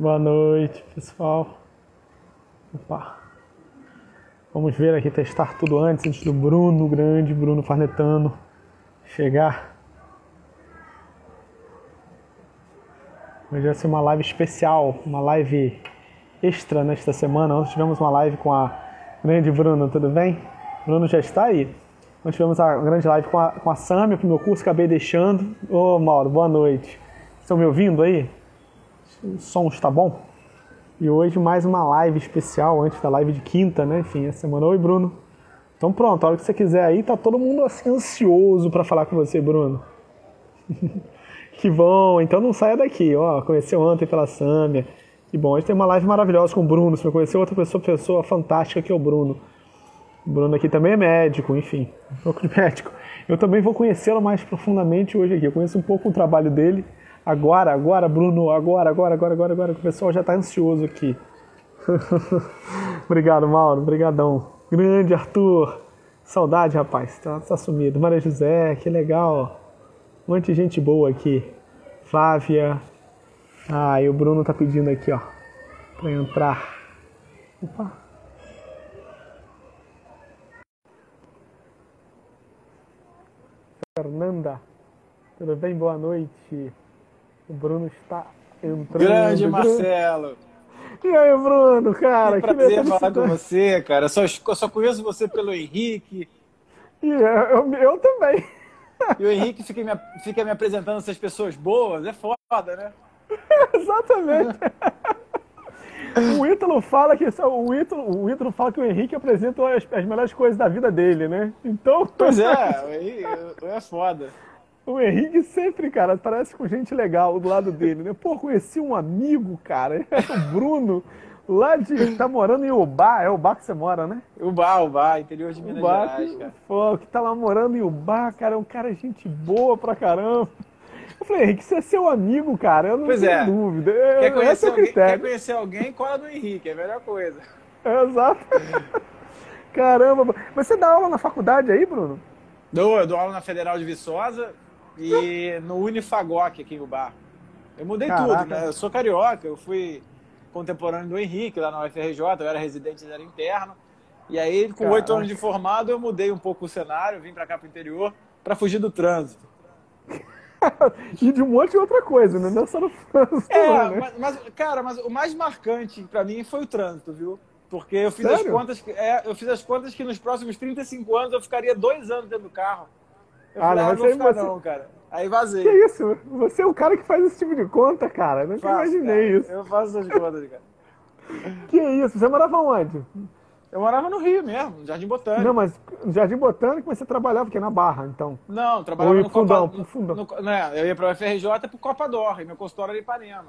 Boa noite, pessoal. Opa. Vamos ver aqui, testar tudo antes do Bruno, grande Bruno Farnetano, chegar. Hoje vai ser uma live especial, uma live extra nesta semana. Ontem tivemos uma live com a grande Bruna, tudo bem? Bruno já está aí. Ontem tivemos a grande live com a Sâmia, pro meu curso, acabei deixando. Ô Mauro, boa noite. Estão me ouvindo aí? O som está bom? E hoje mais uma live especial, antes da live de quinta, né? Enfim, essa semana. Oi, Bruno. Então pronto, a hora que você quiser aí, tá todo mundo assim ansioso para falar com você, Bruno. Que bom, então não saia daqui, ó. Conheceu ontem pela Sâmia. Que bom, hoje tem uma live maravilhosa com o Bruno. Você vai conhecer outra pessoa fantástica que é o Bruno. O Bruno aqui também é médico, enfim, um pouco de médico. Eu também vou conhecê-lo mais profundamente hoje aqui. Eu conheço um pouco o trabalho dele. Agora, Bruno, agora, que o pessoal já está ansioso aqui. Obrigado, Mauro, brigadão. Grande Arthur, saudade, rapaz, tá sumido. Maria José, que legal. Um monte de gente boa aqui. Flávia. Ah, e o Bruno tá pedindo aqui, ó, para entrar. Opa. Fernanda, tudo bem? Boa noite. O Bruno está entrando. Grande Marcelo! E aí, Bruno, cara? Que prazer falar com você, cara. Eu só conheço você pelo Henrique. E eu também. E o Henrique fica me apresentando essas pessoas boas. É foda, né? Exatamente. O Ítalo fala que o Ítalo fala que o Henrique apresenta as melhores coisas da vida dele, né? Então. Pois é, o Henrique é foda. O Henrique sempre, cara, parece com gente legal do lado dele, né? Pô, conheci um amigo, cara, o Bruno, tá morando em Ubá, é Ubá que você mora, né? Ubá, interior de Minas Gerais, cara. Pô, que tá lá morando em Ubá, cara, é um cara gente boa pra caramba. Eu falei, Henrique, você é seu amigo, cara, eu não tenho dúvida. Quer conhecer alguém, cola no Henrique, é a melhor coisa. Exato. Caramba, mas você dá aula na faculdade aí, Bruno? Eu dou aula na Federal de Viçosa e no Unifagoc aqui em Ubá. Eu mudei tudo, né? Eu sou carioca, eu fui contemporâneo do Henrique lá na UFRJ, eu era residente, era interno. E aí, com 8 anos de formado, eu mudei um pouco o cenário, vim pra cá pro interior pra fugir do trânsito. E de um monte de outra coisa, né? Não é só no trânsito. Né? Mas o mais marcante pra mim foi o trânsito, viu? Porque eu fiz as contas que nos próximos 35 anos eu ficaria 2 anos dentro do carro. Eu falei, não vou ficar não, cara. Aí vazei. Que isso? Você é o cara que faz esse tipo de conta, cara? Nunca imaginei isso. Eu faço essas contas, cara. Que isso? Você morava onde? Eu morava no Rio mesmo, no Jardim Botânico. Não, mas no Jardim Botânico você trabalhava porque na Barra, então? Não, trabalhava no fundão. Eu ia pra UFRJ pro Copa d'Or, e meu consultório era em Ipanema.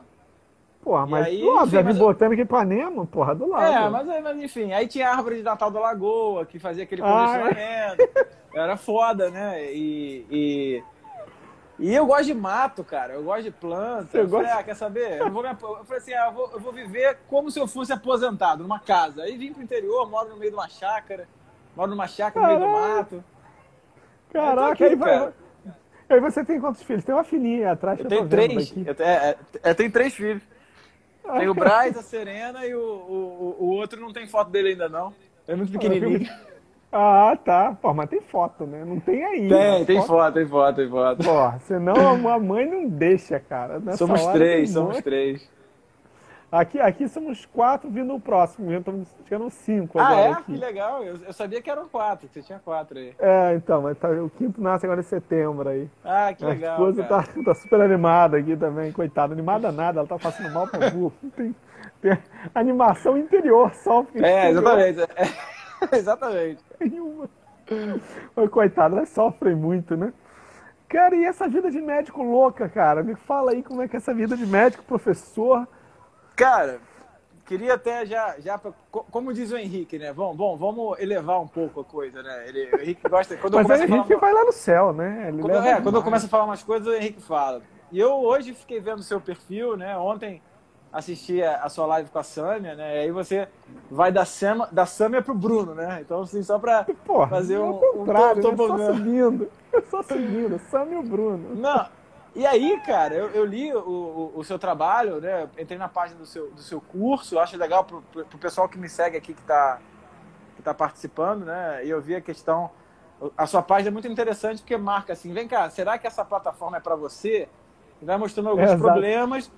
Porra, mas aí, Jardim Botânico e Ipanema, porra, do lado. Mas enfim, aí tinha a árvore de Natal da Lagoa, que fazia aquele condicionamento. Era foda, né? E eu gosto de mato, cara. Eu gosto de planta. Eu falei, quer saber? Eu falei assim, eu vou viver como se eu fosse aposentado, numa casa. Aí vim pro interior, moro no meio de uma chácara. Moro numa chácara no meio do mato. Caraca, aí você tem quantos filhos? Tem uma filhinha atrás. Eu tenho 3. Eu tenho 3 filhos. Tem o Braz, a Serena e o outro não tem foto dele ainda não. É muito pequenininho. Ah, tá. Pô, mas tem foto, né? Não tem aí. Tem foto. Pô, senão a mãe não deixa, cara. Somos 3. Aqui somos 4 vindo o próximo. Estamos chegando 5 agora. Aqui. Que legal. Eu sabia que eram 4, que você tinha 4 aí. Então, mas o quinto nasce agora em setembro aí. Que legal. A esposa tá super animada aqui também, coitada. Animada nada, ela tá passando mal pro burro. Tem animação interior, sofre. Exatamente. Exatamente. Mas, coitada, elas sofrem muito, né? Cara, e essa vida de médico louca, cara? Me fala aí como é que é essa vida de médico, professor. Cara, queria até como diz o Henrique, né? Vamos elevar um pouco a coisa, né? O Henrique gosta... Mas o Henrique vai lá no céu, né? Quando eu começo a falar umas coisas, o Henrique fala. E eu hoje fiquei vendo o seu perfil, né? Ontem assisti a sua live com a Sâmia, né? E aí você vai da Sâmia pro Bruno, né? Então, assim, só pra fazer só subindo. Sâmia e o Bruno. Não, E aí, cara, eu li o seu trabalho, né? Entrei na página do seu curso, acho legal pro pessoal que me segue aqui, que tá participando, né? E eu vi a questão... A sua página é muito interessante porque marca assim, vem cá, será que essa plataforma é para você? E vai mostrando alguns problemas.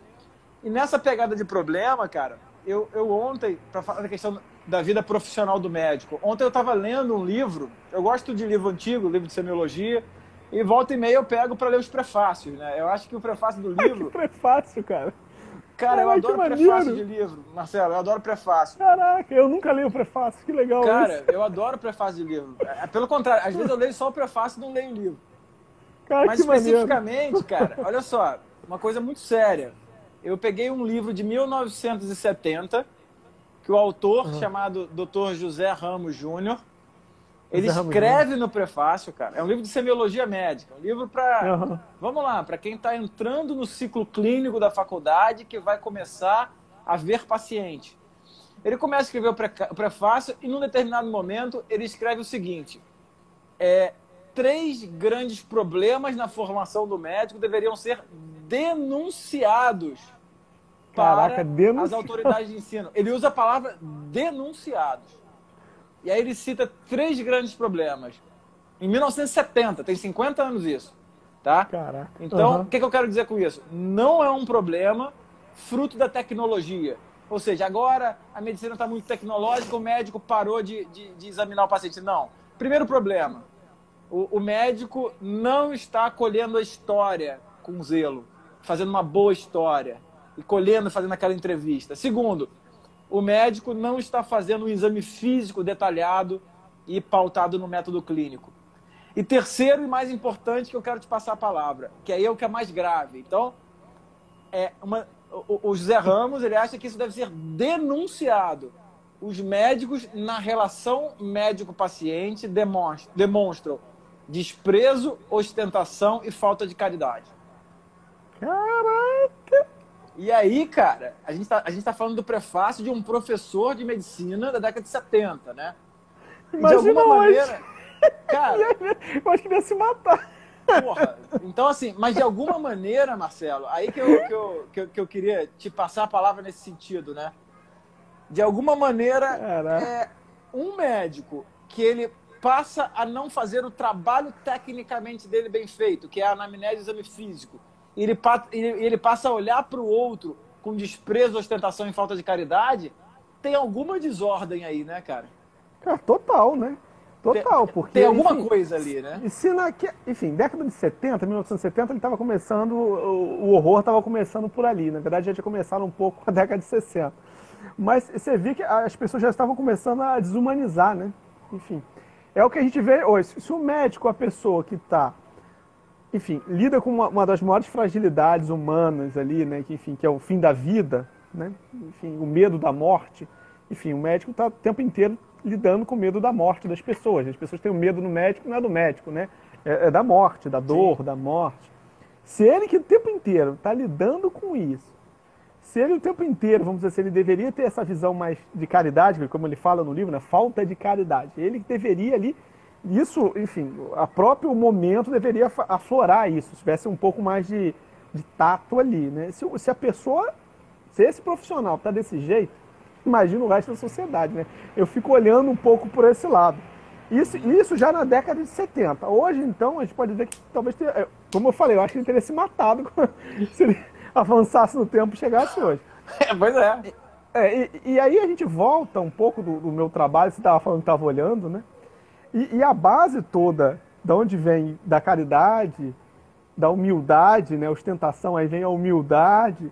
E nessa pegada de problema, cara, eu ontem, para falar da questão da vida profissional do médico, ontem eu estava lendo um livro, eu gosto de livro antigo, livro de semiologia, e volta e meia eu pego para ler os prefácios, né? Eu acho que o prefácio do livro... Que prefácio, cara! Cara, eu adoro prefácio de livro, Marcelo, eu adoro prefácio. Caraca, eu nunca li o prefácio, que legal. Cara, isso. Eu adoro prefácio de livro. Pelo contrário, às vezes eu leio só o prefácio e não leio o livro. Cara, mas especificamente, cara, olha só, uma coisa muito séria. Eu peguei um livro de 1970, que o autor, chamado Dr. José Ramos Júnior, ele escreve no prefácio, cara. É um livro de semiologia médica. Um livro para... Vamos lá, para quem está entrando no ciclo clínico da faculdade, que vai começar a ver paciente. Ele começa a escrever o prefácio e, num determinado momento, ele escreve o seguinte. 3 grandes problemas na formação do médico deveriam ser denunciados para as autoridades de ensino. Ele usa a palavra denunciados. E aí ele cita 3 grandes problemas. Em 1970, tem 50 anos isso. Tá? Caraca. Então, o que eu quero dizer com isso? Não é um problema fruto da tecnologia. Ou seja, agora a medicina está muito tecnológica, o médico parou de examinar o paciente. Não. Primeiro problema, o médico não está colhendo a história com zelo, fazendo uma boa história, e colhendo, fazendo aquela entrevista. Segundo, o médico não está fazendo um exame físico detalhado e pautado no método clínico. E terceiro e mais importante, que eu quero te passar a palavra, que aí é o que é mais grave. Então, o José Ramos, ele acha que isso deve ser denunciado. Os médicos, na relação médico-paciente, demonstram desprezo, ostentação e falta de caridade. Caraca! E aí, cara, a gente tá falando do prefácio de um professor de medicina da década de 70, né? Imagina de alguma maneira... Cara, eu acho que ia se matar. Porra, então assim, mas de alguma maneira, Marcelo, aí que eu queria te passar a palavra nesse sentido, né? De alguma maneira, um médico que ele passa a não fazer o trabalho tecnicamente dele bem feito, que é a anamnese e o exame físico, e ele passa a olhar para o outro com desprezo, ostentação e falta de caridade, tem alguma desordem aí, né, cara? Cara, total, né? Total, porque... Tem alguma coisa ali, né? Enfim, década de 70, 1970, ele estava começando, o horror estava começando por ali. Na verdade, já tinha começado um pouco na década de 60. Mas você vê que as pessoas já estavam começando a desumanizar, né? Enfim, é o que a gente vê hoje. Se o médico, a pessoa que está, enfim, lida com uma das maiores fragilidades humanas ali, né? Que é o fim da vida, né? Enfim, o medo da morte. Enfim, o médico está o tempo inteiro lidando com o medo da morte das pessoas. As pessoas têm o medo no médico, não é do médico, né? É da morte, da dor, da morte. Se ele que o tempo inteiro está lidando com isso, se ele o tempo inteiro, vamos dizer assim, ele deveria ter essa visão mais de caridade, como ele fala no livro, né? Falta de caridade. Ele deveria ali, isso, enfim, a próprio momento deveria aflorar isso, se tivesse um pouco mais de tato ali, né? Se a pessoa, se esse profissional está desse jeito, imagina o resto da sociedade, né? Eu fico olhando um pouco por esse lado. Isso já na década de 70. Hoje, então, a gente pode dizer que talvez tenha... Como eu falei, eu acho que ele teria se matado se ele avançasse no tempo e chegasse hoje. Pois é. E aí a gente volta um pouco do meu trabalho, você estava falando que estava olhando, né? E a base toda, da onde vem da caridade, da humildade, né? Ostentação, aí vem a humildade.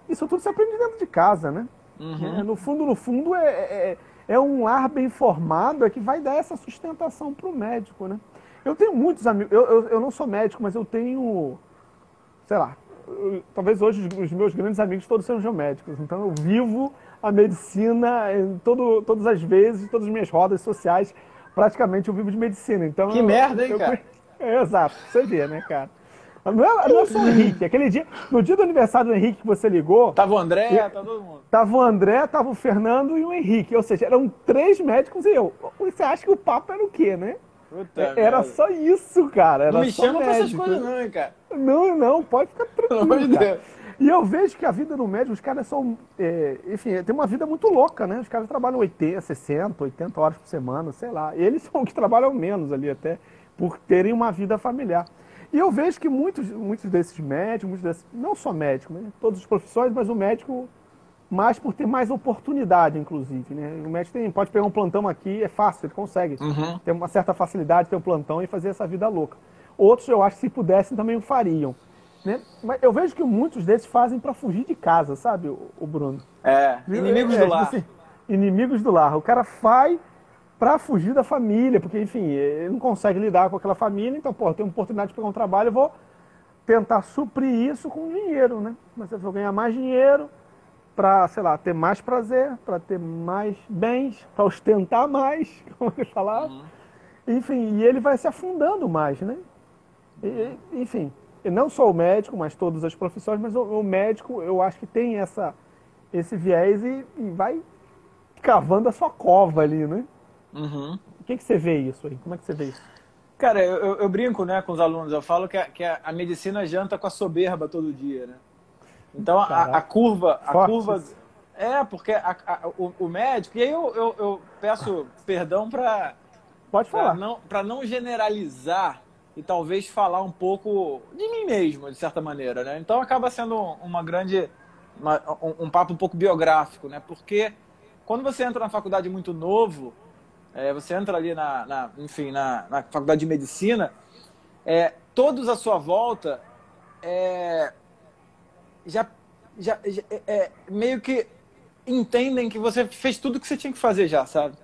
Isso tudo se aprende dentro de casa, né? Uhum. No fundo, é um lar bem formado que vai dar essa sustentação para o médico, né? Eu tenho muitos amigos, eu não sou médico, mas eu tenho, sei lá, talvez hoje os meus grandes amigos todos sejam médicos, então eu vivo a medicina todas as vezes, todas as minhas rodas sociais, praticamente eu vivo de medicina. Então, que merda, hein, cara? Exato, você vê, né, cara? Não é só o Henrique. Aquele dia, no dia do aniversário do Henrique que você ligou... Tava o André, tava todo mundo. Tava o André, tava o Fernando e o Henrique. Ou seja, eram 3 médicos e eu. Você acha que o papo era o quê, né? Puta Era merda. só isso, cara. Era Não me só chama pra essas médico. coisas não, hein, cara. Não, pode ficar Pelo amor tranquilo, de cara. Deus. E eu vejo que a vida no médico, os caras são, enfim, tem uma vida muito louca, né? Os caras trabalham 80, 60, 80 horas por semana, sei lá. Eles são os que trabalham menos ali até, por terem uma vida familiar. E eu vejo que muitos desses médicos, não só médicos, né? Todas as profissões, mas o médico mais por ter mais oportunidade, inclusive, né? O médico pode pegar um plantão aqui, é fácil, ele consegue. Tem uma certa facilidade de ter um plantão e fazer essa vida louca. Outros, eu acho que se pudessem, também o fariam. Né? Mas eu vejo que muitos desses fazem para fugir de casa, sabe, o Bruno? Inimigos do lar. Tipo assim, inimigos do lar. O cara vai para fugir da família, porque, enfim, ele não consegue lidar com aquela família, então, pô, tem uma oportunidade de pegar um trabalho, eu vou tentar suprir isso com dinheiro, né? Mas eu vou ganhar mais dinheiro para, sei lá, ter mais prazer, para ter mais bens, para ostentar mais, como ele falava. Enfim, e ele vai se afundando mais, né? Enfim, e não só o médico, mas todas as profissões, mas o médico, eu acho que tem esse viés e vai cavando a sua cova ali, né? O que você vê isso aí? Como é que você vê isso? Cara, eu brinco, né, com os alunos, eu falo que a medicina janta com a soberba todo dia, né? Então a curva... porque o médico... E aí eu peço perdão para... Pode falar. Para não generalizar e talvez falar um pouco de mim mesmo, de certa maneira, né? Então acaba sendo um papo um pouco biográfico, né? Porque quando você entra na faculdade muito novo, você entra ali na faculdade de medicina, todos à sua volta já meio que entendem que você fez tudo o que você tinha que fazer já, sabe?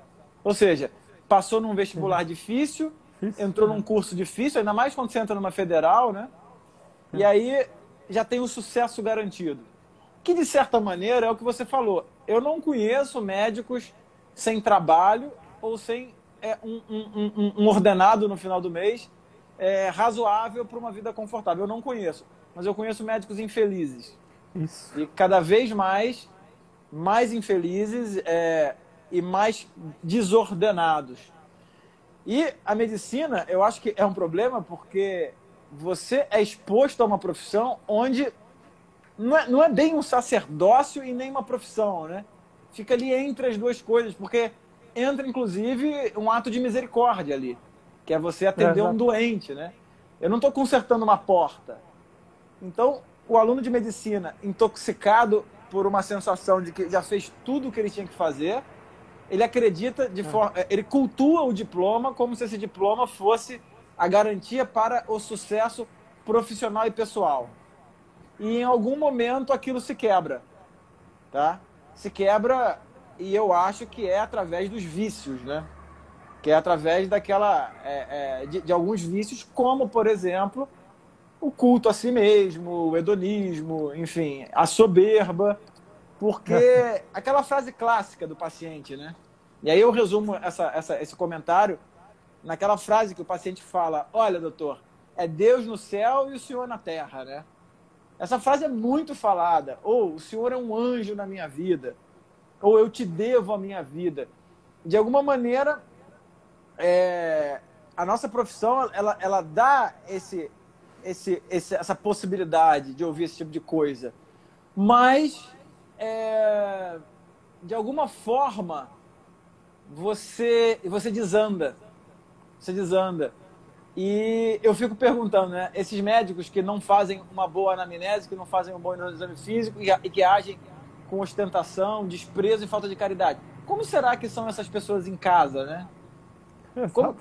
Ou seja, passou num vestibular difícil, entrou num curso difícil, ainda mais quando você entra numa federal, né? E aí já tem o sucesso garantido. Que, de certa maneira, é o que você falou. Eu não conheço médicos sem trabalho ou sem um ordenado no final do mês razoável para uma vida confortável. Eu não conheço. Mas eu conheço médicos infelizes. Isso. E cada vez mais infelizes e mais desordenados. E a medicina, eu acho que é um problema porque você é exposto a uma profissão onde não é bem um sacerdócio e nem uma profissão, né? Fica ali entre as duas coisas, porque entra, inclusive, um ato de misericórdia ali, que é você atender um doente, né? Eu não estou consertando uma porta. Então, o aluno de medicina, intoxicado por uma sensação de que já fez tudo o que ele tinha que fazer, ele acredita, ele cultua o diploma como se esse diploma fosse a garantia para o sucesso profissional e pessoal. E em algum momento aquilo se quebra, tá? Se quebra, e eu acho que é através dos vícios, né? Que é através de alguns vícios, como, por exemplo, o culto a si mesmo, o hedonismo, enfim, a soberba, porque aquela frase clássica do paciente, né? E aí eu resumo esse comentário naquela frase que o paciente fala: olha, doutor, é Deus no céu e o senhor na terra, né? Essa frase é muito falada. Ou o senhor é um anjo na minha vida. Ou eu te devo a minha vida. De alguma maneira, a nossa profissão, ela dá essa possibilidade de ouvir esse tipo de coisa. Mas, de alguma forma, você desanda. Você desanda. E eu fico perguntando, né? Esses médicos que não fazem uma boa anamnese, que não fazem um bom exame físico e que agem com ostentação, desprezo e falta de caridade. Como será que são essas pessoas em casa, né?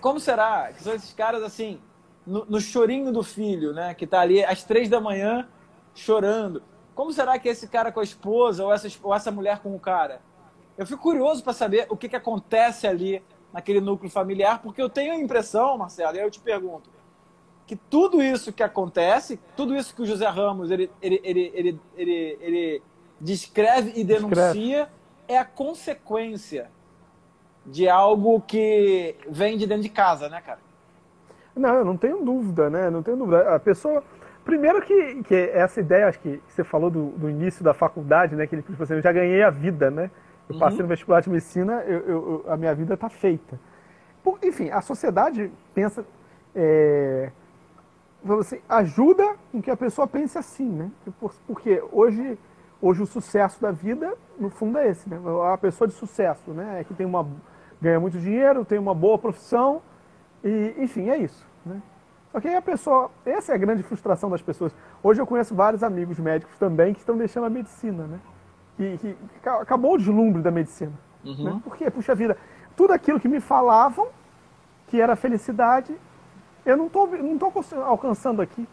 Como será que são esses caras, assim, no chorinho do filho, né? Que tá ali às 3 da manhã chorando. Como será que é esse cara com a esposa ou essa mulher com o cara? Eu fico curioso para saber o que acontece ali naquele núcleo familiar, porque eu tenho a impressão, Marcelo, e aí eu te pergunto, que tudo isso que acontece, tudo isso que o José Ramos ele descreve e denuncia, é a consequência de algo que vem de dentro de casa, né, cara? Não, eu não tenho dúvida, né? Não tenho dúvida. A pessoa... Primeiro que essa ideia, acho que você falou do início da faculdade, né? Que ele, tipo assim, eu já ganhei a vida, né? Eu passei no vestibular de medicina, a minha vida está feita. Enfim, a sociedade pensa... Assim, ajuda com que a pessoa pense assim, né? Porque hoje o sucesso da vida, no fundo, é esse, né? A pessoa de sucesso, né? É que ganha muito dinheiro, tem uma boa profissão, e, enfim, é isso, né? Só que aí a pessoa... Essa é a grande frustração das pessoas. Hoje eu conheço vários amigos médicos também que estão deixando a medicina, né? Que acabou o deslumbre da medicina. Né? Porque, puxa vida, tudo aquilo que me falavam que era felicidade, eu não tô alcançando aqui.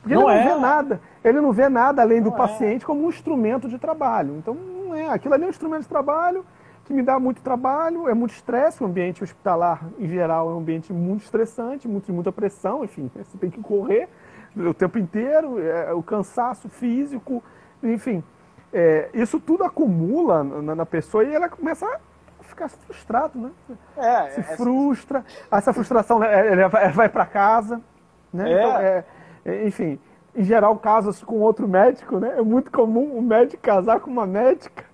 Porque ele não vê nada. Ele não vê nada além do paciente como um instrumento de trabalho. Então, não é. Aquilo ali é um instrumento de trabalho que me dá muito trabalho, é muito estresse. O ambiente hospitalar, em geral, é um ambiente muito estressante, muita pressão, enfim. Você tem que correr o tempo inteiro, o cansaço físico, enfim. Isso tudo acumula na pessoa e ela começa a ficar frustrado, né? Se frustra, essa frustração ele vai para casa, né? Então, enfim, em geral casa-se com outro médico, né? É muito comum o médico casar com uma médica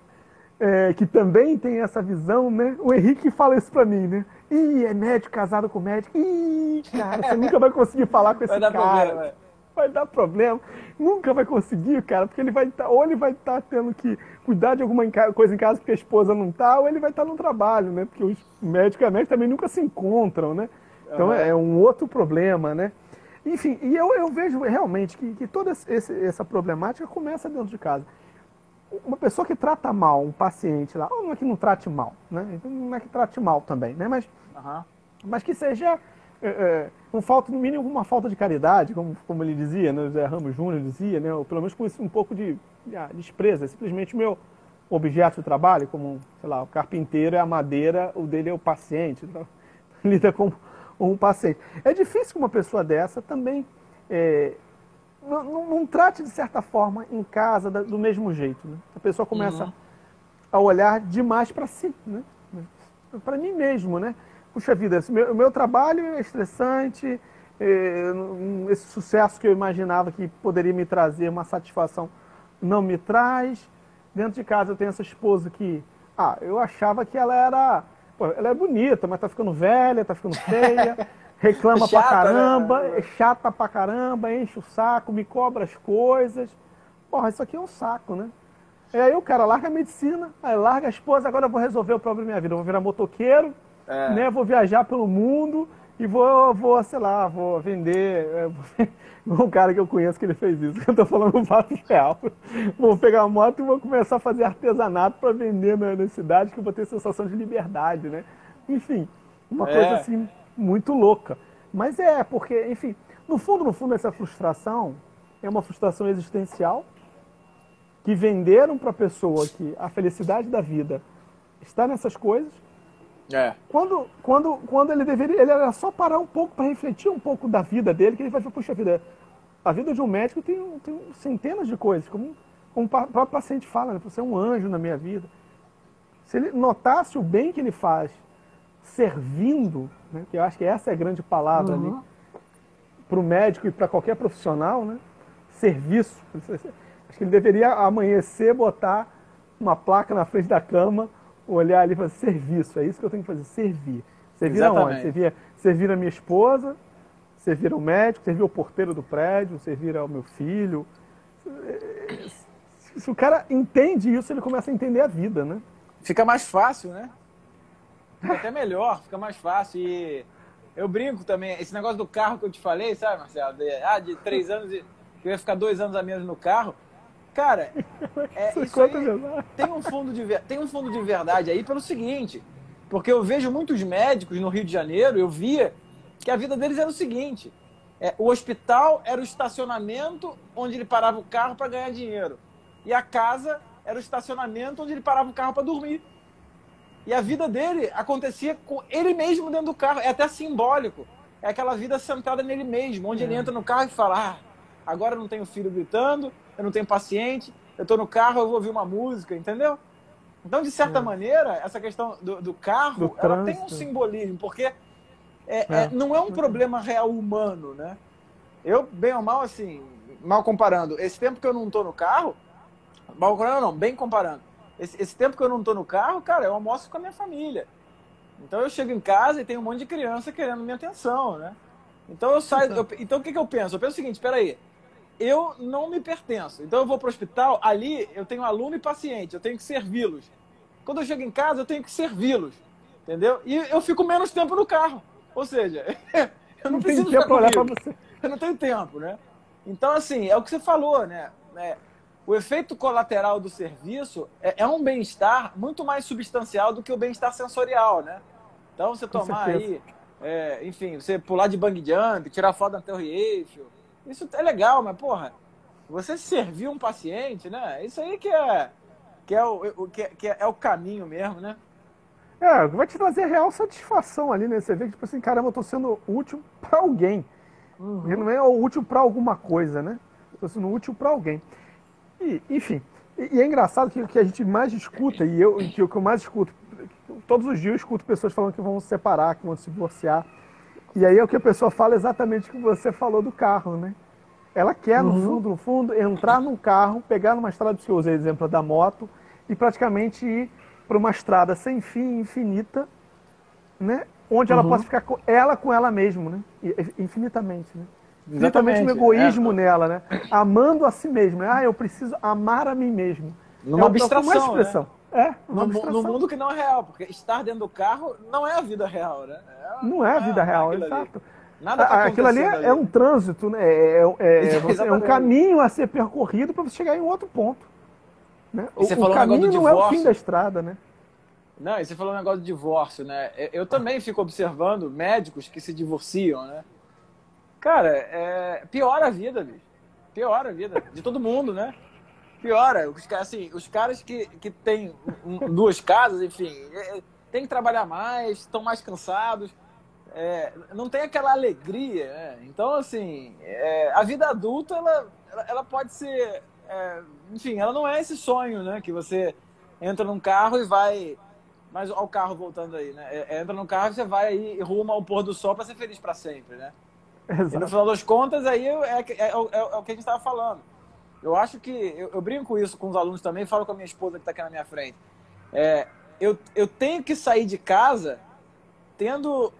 que também tem essa visão, né? O Henrique fala isso pra mim, né? Ih, é médico casado com médico. Ih, cara, você nunca vai conseguir falar com esse cara. Vai dar problema. Nunca vai conseguir, cara, porque ele vai estar tendo que cuidar de alguma coisa em casa porque a esposa não tá, ou ele vai estar no trabalho, né? Porque os médicos e a médica também nunca se encontram, né? Então é um outro problema, né? Enfim, e eu vejo realmente que toda essa problemática começa dentro de casa. Uma pessoa que trata mal um paciente lá, ou não é que não trate mal, né? Então, não é que trate mal também, né? Mas que seja, no mínimo, uma falta de caridade, como ele dizia, né? O José Ramos Júnior dizia, né? Ou pelo menos com um pouco de desprezo. É simplesmente o meu objeto de trabalho, como, sei lá, o carpinteiro é a madeira, o dele é o paciente. Então, lida com um paciente. É difícil que uma pessoa dessa também não trate, de certa forma, em casa do mesmo jeito. Né? A pessoa começa a olhar demais para si, né? Para mim mesmo, né? Puxa vida, o meu trabalho é estressante, esse sucesso que eu imaginava que poderia me trazer uma satisfação não me traz. Dentro de casa eu tenho essa esposa que, eu achava que ela é bonita, mas tá ficando velha, tá ficando feia, reclama chata, pra caramba, né? É chata pra caramba, enche o saco, me cobra as coisas. Porra, isso aqui é um saco, né? E aí o cara larga a medicina, aí larga a esposa, agora eu vou resolver o problema da minha vida. Eu vou virar motoqueiro, né? Vou viajar pelo mundo e vou sei lá, vou vender. Um cara que eu conheço que ele fez isso, eu tô falando um fato real. Vou pegar a moto e vou começar a fazer artesanato para vender na cidade, que eu vou ter sensação de liberdade, né? Enfim, uma coisa assim muito louca. Mas porque, enfim, no fundo, essa frustração é uma frustração existencial que venderam para a pessoa que a felicidade da vida está nessas coisas. Quando ele era só parar um pouco para refletir um pouco da vida dele, que ele vai ver, puxa vida, a vida de um médico tem centenas de coisas, como o próprio paciente fala, né? Você é um anjo na minha vida. Se ele notasse o bem que ele faz servindo, né? Que eu acho que essa é a grande palavra ali, para o médico e para qualquer profissional, né? Serviço. Acho que ele deveria amanhecer, botar uma placa na frente da cama, olhar ali e fazer serviço. É isso que eu tenho que fazer, servir. Servir aonde? Servir a minha esposa, servir ao médico, servir ao porteiro do prédio, servir ao meu filho. Se o cara entende isso, ele começa a entender a vida, né? Fica mais fácil, né? Fica até melhor, fica mais fácil. E eu brinco também, esse negócio do carro que eu te falei, sabe, Marcelo? De 3 anos, que eu ia ficar 2 anos a menos no carro. Cara, isso aí tem um fundo de verdade aí pelo seguinte, porque eu vejo muitos médicos no Rio de Janeiro, eu via que a vida deles era o seguinte, o hospital era o estacionamento onde ele parava o carro para ganhar dinheiro, e a casa era o estacionamento onde ele parava o carro para dormir. E a vida dele acontecia com ele mesmo dentro do carro, é até simbólico, é aquela vida sentada nele mesmo, onde ele entra no carro e fala, agora eu não tenho filho gritando, eu não tenho paciente, eu estou no carro, eu vou ouvir uma música, entendeu? Então, de certa maneira, essa questão do carro, ela tem um simbolismo, porque não é um problema real humano, né? Eu, bem ou mal, assim, mal comparando, esse tempo que eu não estou no carro, mal comparando não, bem comparando, esse tempo que eu não estou no carro, cara, eu almoço com a minha família. Então eu chego em casa e tem um monte de criança querendo minha atenção, né? Então eu saio. Então o que eu penso? Eu penso o seguinte: espera aí. Eu não me pertenço. Então eu vou para o hospital, ali eu tenho aluno e paciente, eu tenho que servi-los. Quando eu chego em casa, eu tenho que servi-los. Entendeu? E eu fico menos tempo no carro. Ou seja, eu não preciso ficar olhar para você. Eu não tenho tempo, né? Então, assim, é o que você falou, né? O efeito colateral do serviço é um bem-estar muito mais substancial do que o bem-estar sensorial, né? Então, você tomar aí, enfim, você pular de bungee jump, tirar foto da Torre Eiffel, isso é legal, mas, porra, você servir um paciente, né? Isso aí que é o caminho mesmo, né? Vai te trazer real satisfação ali, né? Você vê que, tipo assim, caramba, eu tô sendo útil para alguém. Ele não é útil para alguma coisa, né? Tô sendo útil para alguém. E, enfim, e é engraçado que o que a gente mais escuta, que o que eu mais escuto, todos os dias eu escuto pessoas falando que vão se separar, que vão se divorciar. E aí é o que a pessoa fala exatamente o que você falou do carro, né? Ela quer, no fundo, entrar num carro, pegar numa estrada, que eu usei o exemplo da moto, e praticamente ir para uma estrada sem fim, infinita, né? Onde ela possa ficar com ela mesma, né? Infinitamente, né? Infinitamente um egoísmo nela, né? Amando a si mesmo, né? Eu preciso amar a mim mesmo. Numa abstração, né? Num mundo que não é real, porque estar dentro do carro não é a vida real, né? Não é a vida real, exato. Nada tá aquilo ali é um trânsito, né? É um caminho a ser percorrido para você chegar em um outro ponto. Né? O caminho não é o fim da estrada, né? Não, e você falou um negócio de divórcio, né? Eu também fico observando médicos que se divorciam, né? Cara, piora a vida, bicho. Piora a vida de todo mundo, né? Piora. Assim, os caras que têm duas casas, enfim, tem que trabalhar mais, estão mais cansados, não tem aquela alegria, né? Então, assim, a vida adulta, ela pode ser... enfim, ela não é esse sonho, né? Que você entra num carro e vai... Mas ao carro voltando aí, né? Entra no carro e você vai aí rumo ao pôr do sol para ser feliz para sempre, né? Exato. E no final das contas, aí é o que a gente estava falando. Eu acho que... Eu brinco isso com os alunos também, falo com a minha esposa que está aqui na minha frente. Eu tenho que sair de casa tendo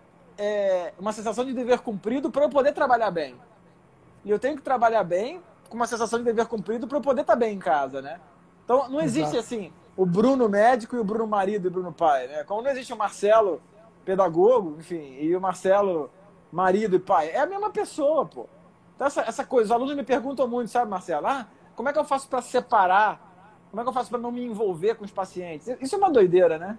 uma sensação de dever cumprido para eu poder trabalhar bem. E eu tenho que trabalhar bem com uma sensação de dever cumprido para eu poder estar bem em casa, né? Então, não existe, assim, o Bruno médico e o Bruno marido e o Bruno pai, né? Como não existe o Marcelo pedagogo, enfim, e o Marcelo marido e pai. É a mesma pessoa, pô. Então, essa coisa, os alunos me perguntam muito, sabe, Marcelo? Como é que eu faço para separar? Como é que eu faço para não me envolver com os pacientes? Isso é uma doideira, né?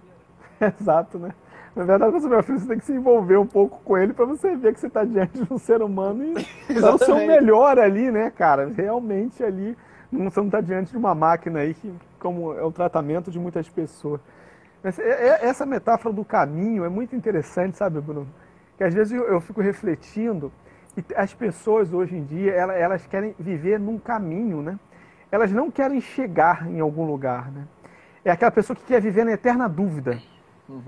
Exato, né? Na verdade, meu filho, você tem que se envolver um pouco com ele para você ver que você está diante de um ser humano e dar o seu melhor ali, né, cara? Realmente ali, você não está diante de uma máquina aí, que, como é o tratamento de muitas pessoas. Essa metáfora do caminho é muito interessante, sabe, Bruno? Que às vezes eu fico refletindo e as pessoas hoje em dia, elas querem viver num caminho, né? Elas não querem chegar em algum lugar, né? É aquela pessoa que quer viver na eterna dúvida.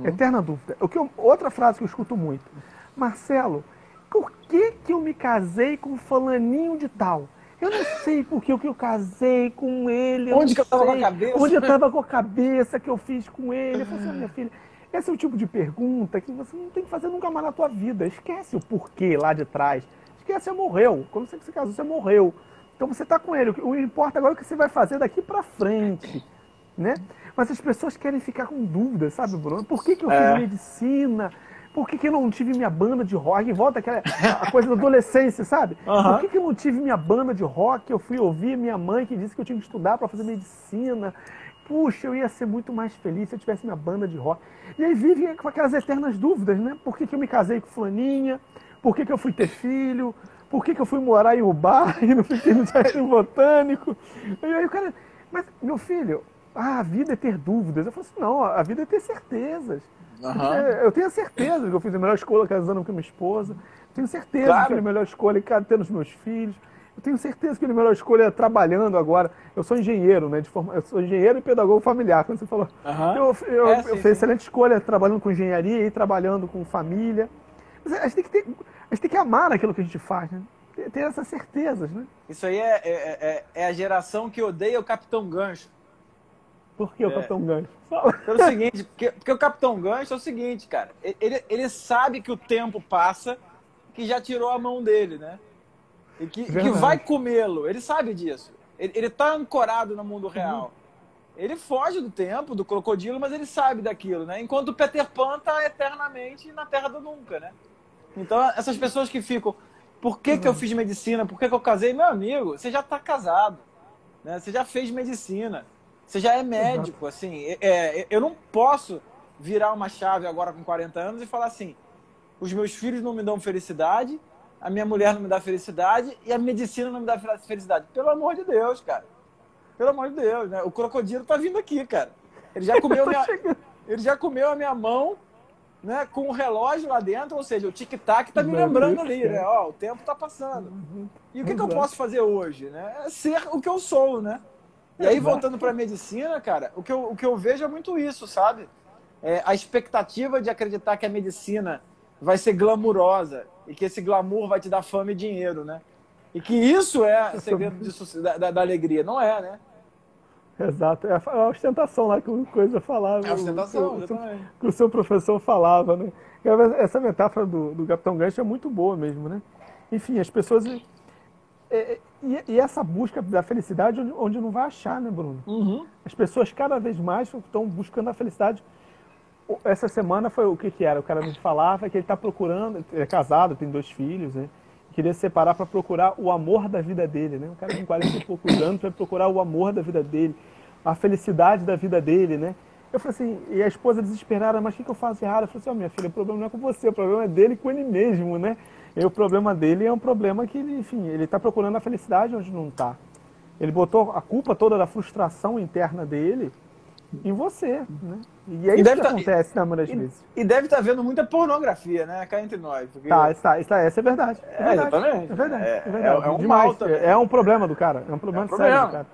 Eterna dúvida. Outra frase que eu escuto muito. Marcelo, por que eu me casei com fulaninho de tal? Eu não sei por que eu casei com ele. Onde que eu estava com a cabeça? Onde eu estava com a cabeça que eu fiz com ele. Eu falei assim, minha filha, esse é o tipo de pergunta que você não tem que fazer nunca mais na tua vida. Esquece o porquê lá de trás. Esquece, você morreu. Quando você se casou, você morreu. Então você está com ele. O que importa agora é o que você vai fazer daqui para frente, né? Mas as pessoas querem ficar com dúvidas, sabe, Bruno? Por que eu fiz medicina? Por que eu não tive minha banda de rock? Volta a coisa da adolescência, sabe? Por que eu não tive minha banda de rock? Eu fui ouvir minha mãe que disse que eu tinha que estudar para fazer medicina. Puxa, eu ia ser muito mais feliz se eu tivesse minha banda de rock. E aí vivem com aquelas eternas dúvidas, né? Por que eu me casei com fulaninha? Por que eu fui ter filho? Por que eu fui morar em Ubá e não fiquei no Jardim Botânico? E aí o cara... Mas, meu filho... a vida é ter dúvidas. Eu falo assim, não, a vida é ter certezas. Eu tenho a certeza que eu fiz a melhor escolha casando com a minha esposa. Eu tenho certeza que fiz a melhor escolha tendo os meus filhos. Eu tenho certeza que a melhor escolha é trabalhando agora. Eu sou engenheiro, né? Eu sou engenheiro e pedagogo familiar, como você falou. Eu fiz excelente escolha trabalhando com engenharia e trabalhando com família. Mas a gente tem que amar aquilo que a gente faz, né? Ter essas certezas, né? Isso aí é a geração que odeia o Capitão Gancho. Por que o Capitão Gancho? Fala. Pelo seguinte, porque o Capitão Gancho é o seguinte, cara. Ele sabe que o tempo passa, que já tirou a mão dele, né? E que vai comê-lo. Ele sabe disso. Ele tá ancorado no mundo real. Ele foge do tempo, do crocodilo, mas ele sabe daquilo, né? Enquanto o Peter Pan tá eternamente na terra do nunca, né? Então, essas pessoas que ficam... Por que eu fiz medicina? Por que eu casei? Meu amigo, você já tá casado, né? Você já fez medicina. Você já é médico, assim. Eu não posso virar uma chave agora com 40 anos e falar assim, os meus filhos não me dão felicidade, a minha mulher não me dá felicidade e a medicina não me dá felicidade. Pelo amor de Deus, cara. Pelo amor de Deus, né? O crocodilo tá vindo aqui, cara. Ele já comeu a minha mão, né, com o relógio lá dentro, ou seja, o tic-tac tá me lembrando ali, né? Ó, o tempo tá passando. E o que eu posso fazer hoje, né? É ser o que eu sou, né? E aí, voltando pra medicina, cara, o que eu vejo é muito isso, sabe? A expectativa de acreditar que a medicina vai ser glamurosa e que esse glamour vai te dar fama e dinheiro, né? E que isso é o segredo da alegria. Não é, né? Exato. É a ostentação lá que o Coisa falava. É a ostentação, exatamente. Que o seu professor falava, né? Essa metáfora do Capitão Gancho é muito boa mesmo, né? Enfim, as pessoas... E essa busca da felicidade onde não vai achar, né, Bruno? Uhum. As pessoas cada vez mais estão buscando a felicidade. Essa semana foi o que era? O cara me falava que ele está procurando, é casado, tem 2 filhos, né? Queria se separar para procurar o amor da vida dele, né? Um cara com 40 e poucos anos vai procurar o amor da vida dele, a felicidade da vida dele, né? Eu falei assim, e a esposa desesperada, mas o que eu faço errado? Eu falei assim, minha filha, o problema não é com você, o problema é dele com ele mesmo, né? E o problema dele é um problema que, enfim, ele está procurando a felicidade onde não está. Ele botou a culpa toda da frustração interna dele em você, né? E é isso que acontece na maioria das vezes. E deve estar vendo muita pornografia, né? Cá entre nós. Porque... Essa é verdade. Exatamente. É verdade. É um mal também. É um problema do cara. É um problema sério do cara.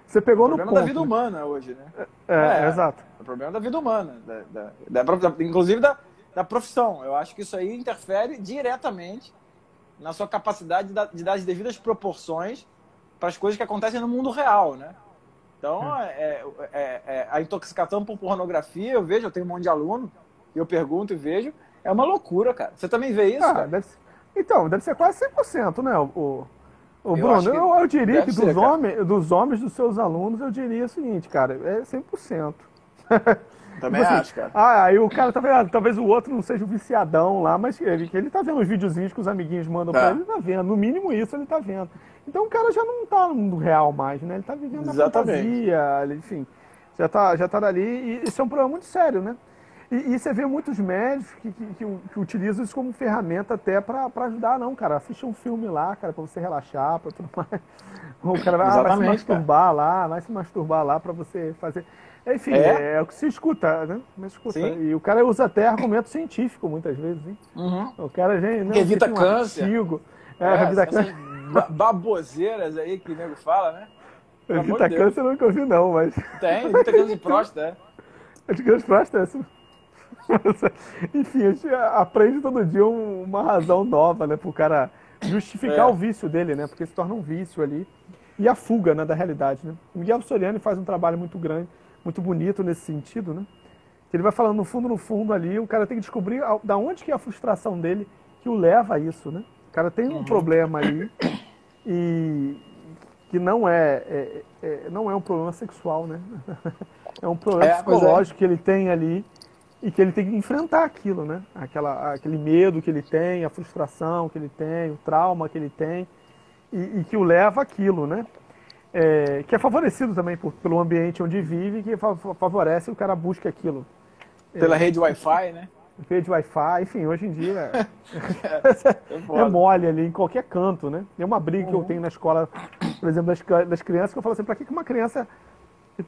Você pegou no ponto. É o problema da vida humana hoje, né? Exato. É o problema da vida humana. Inclusive da profissão. Eu acho que isso aí interfere diretamente na sua capacidade de dar as devidas proporções para as coisas que acontecem no mundo real, né? Então, a intoxicação por pornografia, eu tenho um monte de aluno, e eu pergunto e vejo, é uma loucura, cara. Você também vê isso, cara? Deve ser quase 100%, né, o Bruno? Eu diria que dos homens dos seus alunos, eu diria o seguinte, cara, é 100%. Também acho, cara. Aí o cara talvez o outro não seja o viciadão lá, mas ele tá vendo os videozinhos que os amiguinhos mandam pra ele, tá vendo. No mínimo isso ele tá vendo. Então o cara já não tá no mundo real mais, né? Ele tá vivendo na fantasia, enfim. Já tá dali, e isso é um problema muito sério, né? E você vê muitos médicos que utilizam isso como ferramenta até pra ajudar, não, cara. Assiste um filme lá, cara, pra você relaxar, pra tudo mais. O cara vai se masturbar lá pra você fazer... Enfim, é o que se escuta, né? E o cara usa até argumento científico, muitas vezes, hein? Uhum. O cara já... Evita câncer. Evita câncer. Baboseiras aí que o nego fala, né? Evita câncer eu nunca ouvi, não, mas... Tem, evita câncer de próstata, De câncer de próstata, enfim, a gente aprende todo dia uma razão nova, né? Pro cara justificar o vício dele, né? Porque se torna um vício ali. E a fuga, né, da realidade, né? O Miguel Soriano faz um trabalho muito grande, muito bonito nesse sentido, né? Ele vai falando no fundo ali, o cara tem que descobrir da onde que é a frustração dele que o leva a isso, né? O cara tem um problema ali e que não é um problema sexual, né? É um problema psicológico que ele tem ali e que ele tem que enfrentar aquilo, né? Aquele medo que ele tem, a frustração que ele tem, o trauma que ele tem e que o leva àquilo, né? Que é favorecido também pelo ambiente onde vive, que favorece o cara busca aquilo. Pela rede Wi-Fi, né? Rede Wi-Fi, enfim, hoje em dia é mole ali em qualquer canto, né? É uma briga que eu tenho na escola, por exemplo, das crianças, que eu falo assim, pra que uma criança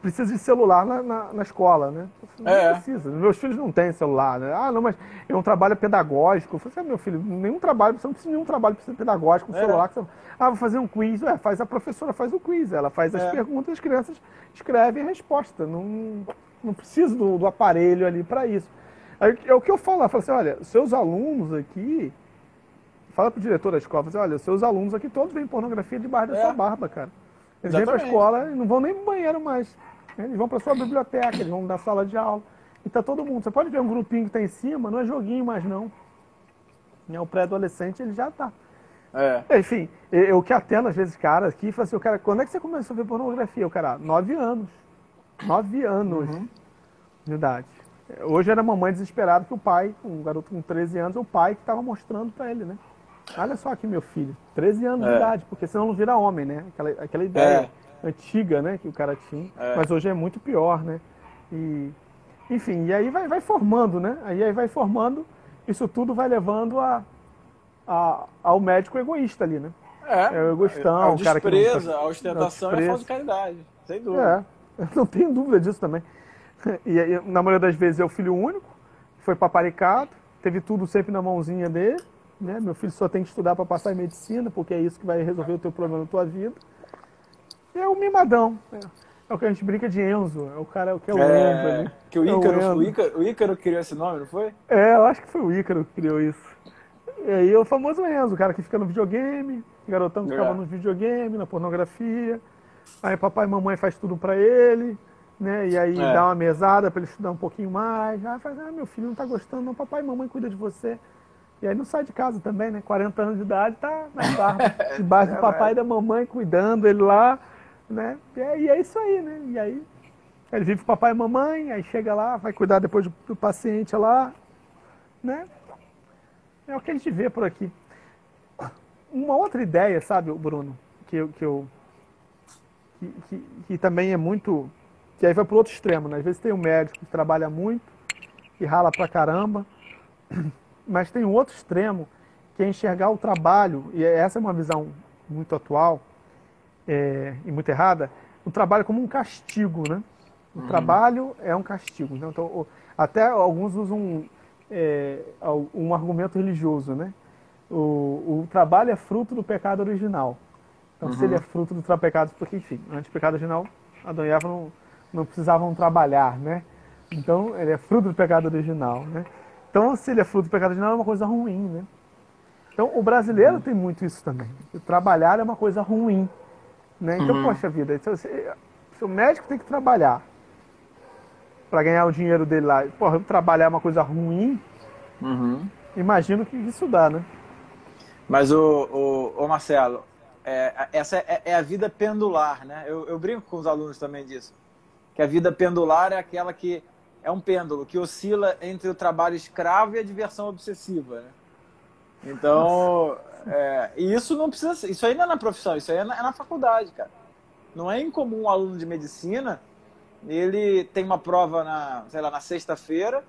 precisa de celular na escola, né? Não precisa. Meus filhos não têm celular, né? Não, mas é um trabalho pedagógico. Eu falei assim, meu filho, você não precisa de nenhum trabalho pedagógico com celular. Vou fazer um quiz. A professora faz o quiz, ela faz as perguntas, as crianças escrevem a resposta. Não precisa do aparelho ali para isso. É o que eu falo, eu falo assim, olha, seus alunos aqui, fala pro diretor da escola, fala assim, olha, seus alunos aqui todos veem pornografia debaixo da sua barba, cara. Eles vêm pra escola e não vão nem pro banheiro mais. Eles vão para sua biblioteca, eles vão na sala de aula. E tá todo mundo. Você pode ver um grupinho que está em cima, não é joguinho mais não. O pré-adolescente ele já tá. Enfim, eu que atendo às vezes cara aqui, falo assim, cara, quando é que você começou a ver pornografia? O cara, 9 anos. 9 anos de idade. Hoje era a mamãe desesperada que o pai, um garoto com 13 anos, o pai que estava mostrando para ele, né? Olha só aqui, meu filho, 13 anos de idade, porque senão não vira homem, né? Aquela ideia antiga, né, que o cara tinha. Mas hoje é muito pior, né? E, enfim, e aí vai formando, né? Aí vai formando, isso tudo vai levando ao médico egoísta ali, né? É o egoístão, o cara que a ostentação e a falta de caridade, sem dúvida. Não tenho dúvida disso também. E aí, na maioria das vezes é o filho único, foi paparicado, teve tudo sempre na mãozinha dele, né? Meu filho só tem que estudar para passar em medicina, porque é isso que vai resolver o teu problema na tua vida. E é o mimadão. É o que a gente brinca de Enzo, é o cara que é o Enzo ali. Que o Ícaro criou esse nome, não foi? Eu acho que foi o Ícaro que criou isso. E aí o famoso Enzo, o cara que fica no videogame, garotão que ficava no videogame, na pornografia. Aí papai e mamãe faz tudo pra ele, né? E aí dá uma mesada pra ele estudar um pouquinho mais. Aí faz, meu filho não tá gostando, não, papai e mamãe cuidam de você. E aí não sai de casa também, né? 40 anos de idade, tá na barra, debaixo do papai e da mamãe, cuidando ele lá, né? E é isso aí, né? E aí ele vive com papai e mamãe, aí chega lá, vai cuidar depois do paciente lá, né? É o que a gente vê por aqui. Uma outra ideia, sabe, Bruno, que também é muito... Que aí vai pro outro extremo, né? Às vezes tem um médico que trabalha muito, que rala pra caramba, mas tem um outro extremo, que é enxergar o trabalho, e essa é uma visão muito atual e muito errada, o trabalho como um castigo, né? O trabalho é um castigo. Né? Então, até alguns usam um argumento religioso, né? O trabalho é fruto do pecado original. Então, se ele é fruto do pecado, porque, enfim, antes do pecado original, Adão e Eva não precisavam trabalhar, né? Então, ele é fruto do pecado original, né? Então, se ele é fruto do pecado original, é uma coisa ruim, né? Então, o brasileiro tem muito isso também. Trabalhar é uma coisa ruim, né? Então, poxa vida, se o médico tem que trabalhar para ganhar o dinheiro dele lá, porra, trabalhar é uma coisa ruim, imagino que isso dá, né? Mas, o Marcelo, essa é a vida pendular, né? Eu brinco com os alunos também disso. Que a vida pendular é aquela que é um pêndulo que oscila entre o trabalho escravo e a diversão obsessiva, né? Então, e isso não precisa, isso aí não é na profissão, isso aí é na faculdade, cara. Não é incomum um aluno de medicina, ele tem uma prova na sexta-feira,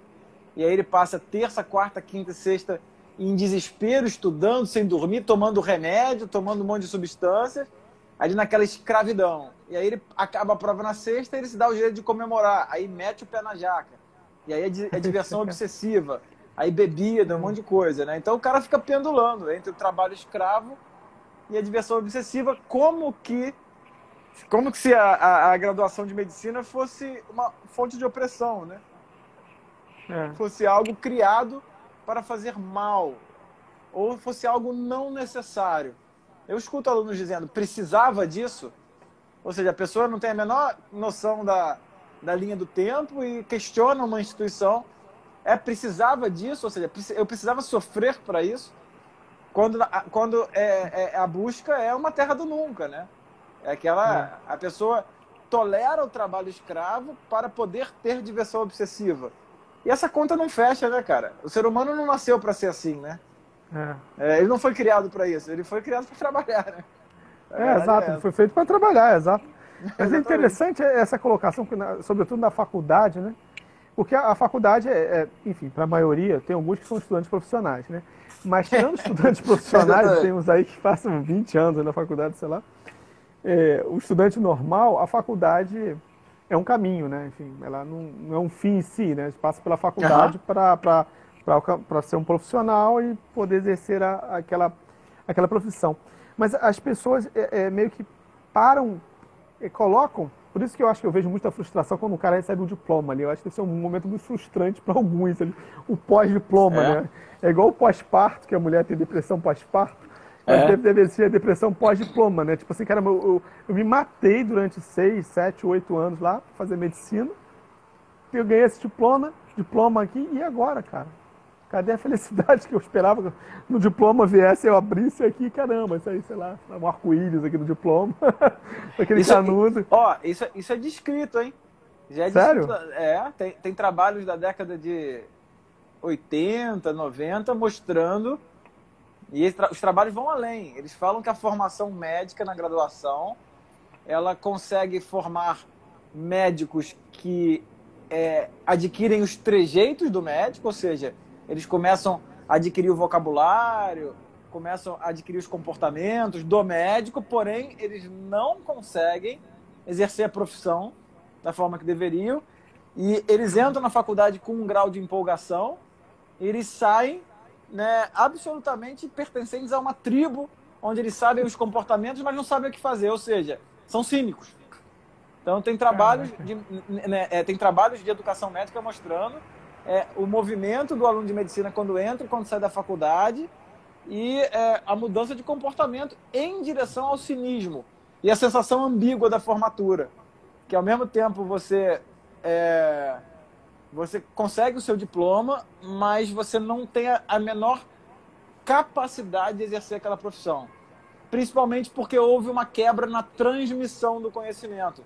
e aí ele passa terça, quarta, quinta e sexta em desespero, estudando, sem dormir, tomando remédio, tomando um monte de substâncias, ali naquela escravidão. E aí ele acaba a prova na sexta e ele se dá o jeito de comemorar. Aí mete o pé na jaca. E aí é diversão obsessiva. Aí bebida, um monte de coisa, né? Então o cara fica pendulando entre o trabalho escravo e a diversão obsessiva, como se a graduação de medicina fosse uma fonte de opressão, né? Fosse algo criado para fazer mal, ou fosse algo não necessário. Eu escuto alunos dizendo, precisava disso? Ou seja, a pessoa não tem a menor noção da linha do tempo e questiona uma instituição. Precisava disso? Ou seja, eu precisava sofrer para isso? Quando a busca é uma terra do nunca, né? A pessoa tolera o trabalho escravo para poder ter diversão obsessiva. E essa conta não fecha, né, cara? O ser humano não nasceu para ser assim, né? Ele não foi criado para isso, ele foi criado para trabalhar, né? Exato, ele foi feito para trabalhar, exato. Mas é interessante essa colocação, sobretudo na faculdade, né? Porque a faculdade enfim, para a maioria, tem alguns que são estudantes profissionais, né? Mas tirando estudantes profissionais, tem uns aí que passam 20 anos na faculdade, sei lá. O estudante normal, a faculdade é um caminho, né? Enfim, ela não é um fim em si, né? A gente passa pela faculdade para ser um profissional e poder exercer aquela profissão. Mas as pessoas meio que param, colocam, por isso que eu acho que eu vejo muita frustração quando o cara recebe um diploma ali. Eu acho que esse é um momento muito frustrante para alguns, ali, o pós-diploma, né? É igual o pós-parto, que a mulher tem depressão pós-parto. Mas deve ser a depressão pós-diploma, né? Tipo assim, cara, eu me matei durante 6, 7, 8 anos lá pra fazer medicina. Eu ganhei esse diploma aqui, e agora, cara? Cadê a felicidade que eu esperava que no diploma viesse, eu abrisse aqui, caramba, isso aí, sei lá, um arco-íris aqui no diploma, aquele canudo. Ó, isso é descrito, hein? Já é Sério? Descrito, tem trabalhos da década de 80, 90 mostrando, e os trabalhos vão além. Eles falam que a formação médica na graduação, ela consegue formar médicos que adquirem os trejeitos do médico, ou seja, eles começam a adquirir o vocabulário, começam a adquirir os comportamentos do médico, porém eles não conseguem exercer a profissão da forma que deveriam, e eles entram na faculdade com um grau de empolgação, e eles saem, né, absolutamente pertencentes a uma tribo, onde eles sabem os comportamentos, mas não sabem o que fazer, ou seja, são cínicos. Então tem trabalhos tem trabalhos de educação médica mostrando o movimento do aluno de medicina quando entra e quando sai da faculdade, e a mudança de comportamento em direção ao cinismo e a sensação ambígua da formatura, que ao mesmo tempo você consegue o seu diploma, mas você não tem a menor capacidade de exercer aquela profissão, principalmente porque houve uma quebra na transmissão do conhecimento.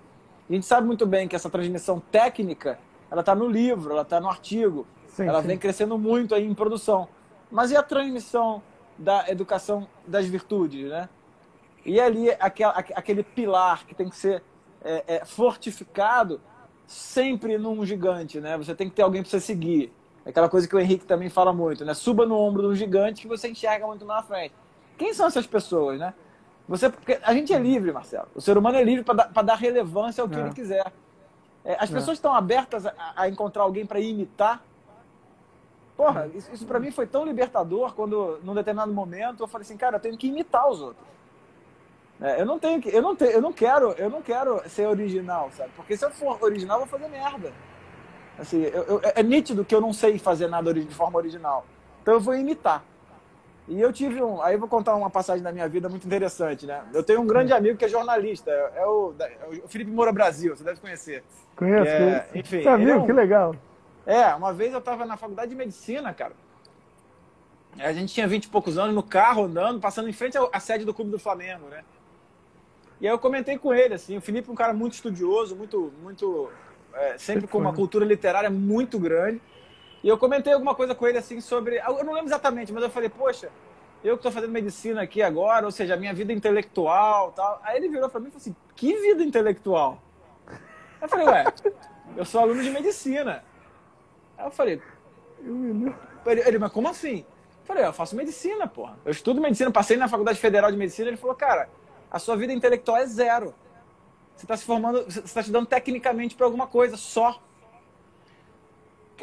A gente sabe muito bem que essa transmissão técnica, ela está no livro, ela está no artigo, ela vem crescendo muito aí em produção. Mas e a transmissão da educação das virtudes, né? E ali aquele pilar que tem que ser fortificado sempre num gigante, né? Você tem que ter alguém para você seguir. Aquela coisa que o Henrique também fala muito, né? Suba no ombro do gigante que você enxerga muito na frente. Quem são essas pessoas, né? Porque a gente é livre, Marcelo. O ser humano é livre para dar relevância ao que ele quiser. As pessoas estão abertas a encontrar alguém para imitar. Porra, isso para mim foi tão libertador quando, num determinado momento, eu falei assim, cara, eu tenho que imitar os outros. Eu não quero ser original, sabe? Porque se eu for original, eu vou fazer merda. Assim, é nítido que eu não sei fazer nada de forma original. Então eu vou imitar. E eu tive aí eu vou contar uma passagem da minha vida muito interessante, né? Eu tenho um grande amigo que é jornalista, é o Felipe Moura Brasil, você deve conhecer. Conheço. Enfim, seu amigo, que legal. Uma vez eu estava na faculdade de medicina, cara. A gente tinha 20 e poucos anos, no carro, andando, passando em frente à sede do Clube do Flamengo, né? E aí eu comentei com ele, assim, o Felipe é um cara muito estudioso, sempre com uma cultura literária muito grande. E eu comentei alguma coisa com ele, assim, sobre... Eu não lembro exatamente, mas eu falei, poxa, eu que estou fazendo medicina aqui agora, ou seja, a minha vida intelectual, tal. Aí ele virou para mim e falou assim, que vida intelectual? Eu falei, eu sou aluno de medicina. Aí eu falei, ele, mas como assim? Eu falei, eu faço medicina, porra. Eu estudo medicina, passei na Faculdade Federal de Medicina. Ele falou, cara, a sua vida intelectual é zero. Você está se formando, você está estudando tecnicamente para alguma coisa, só.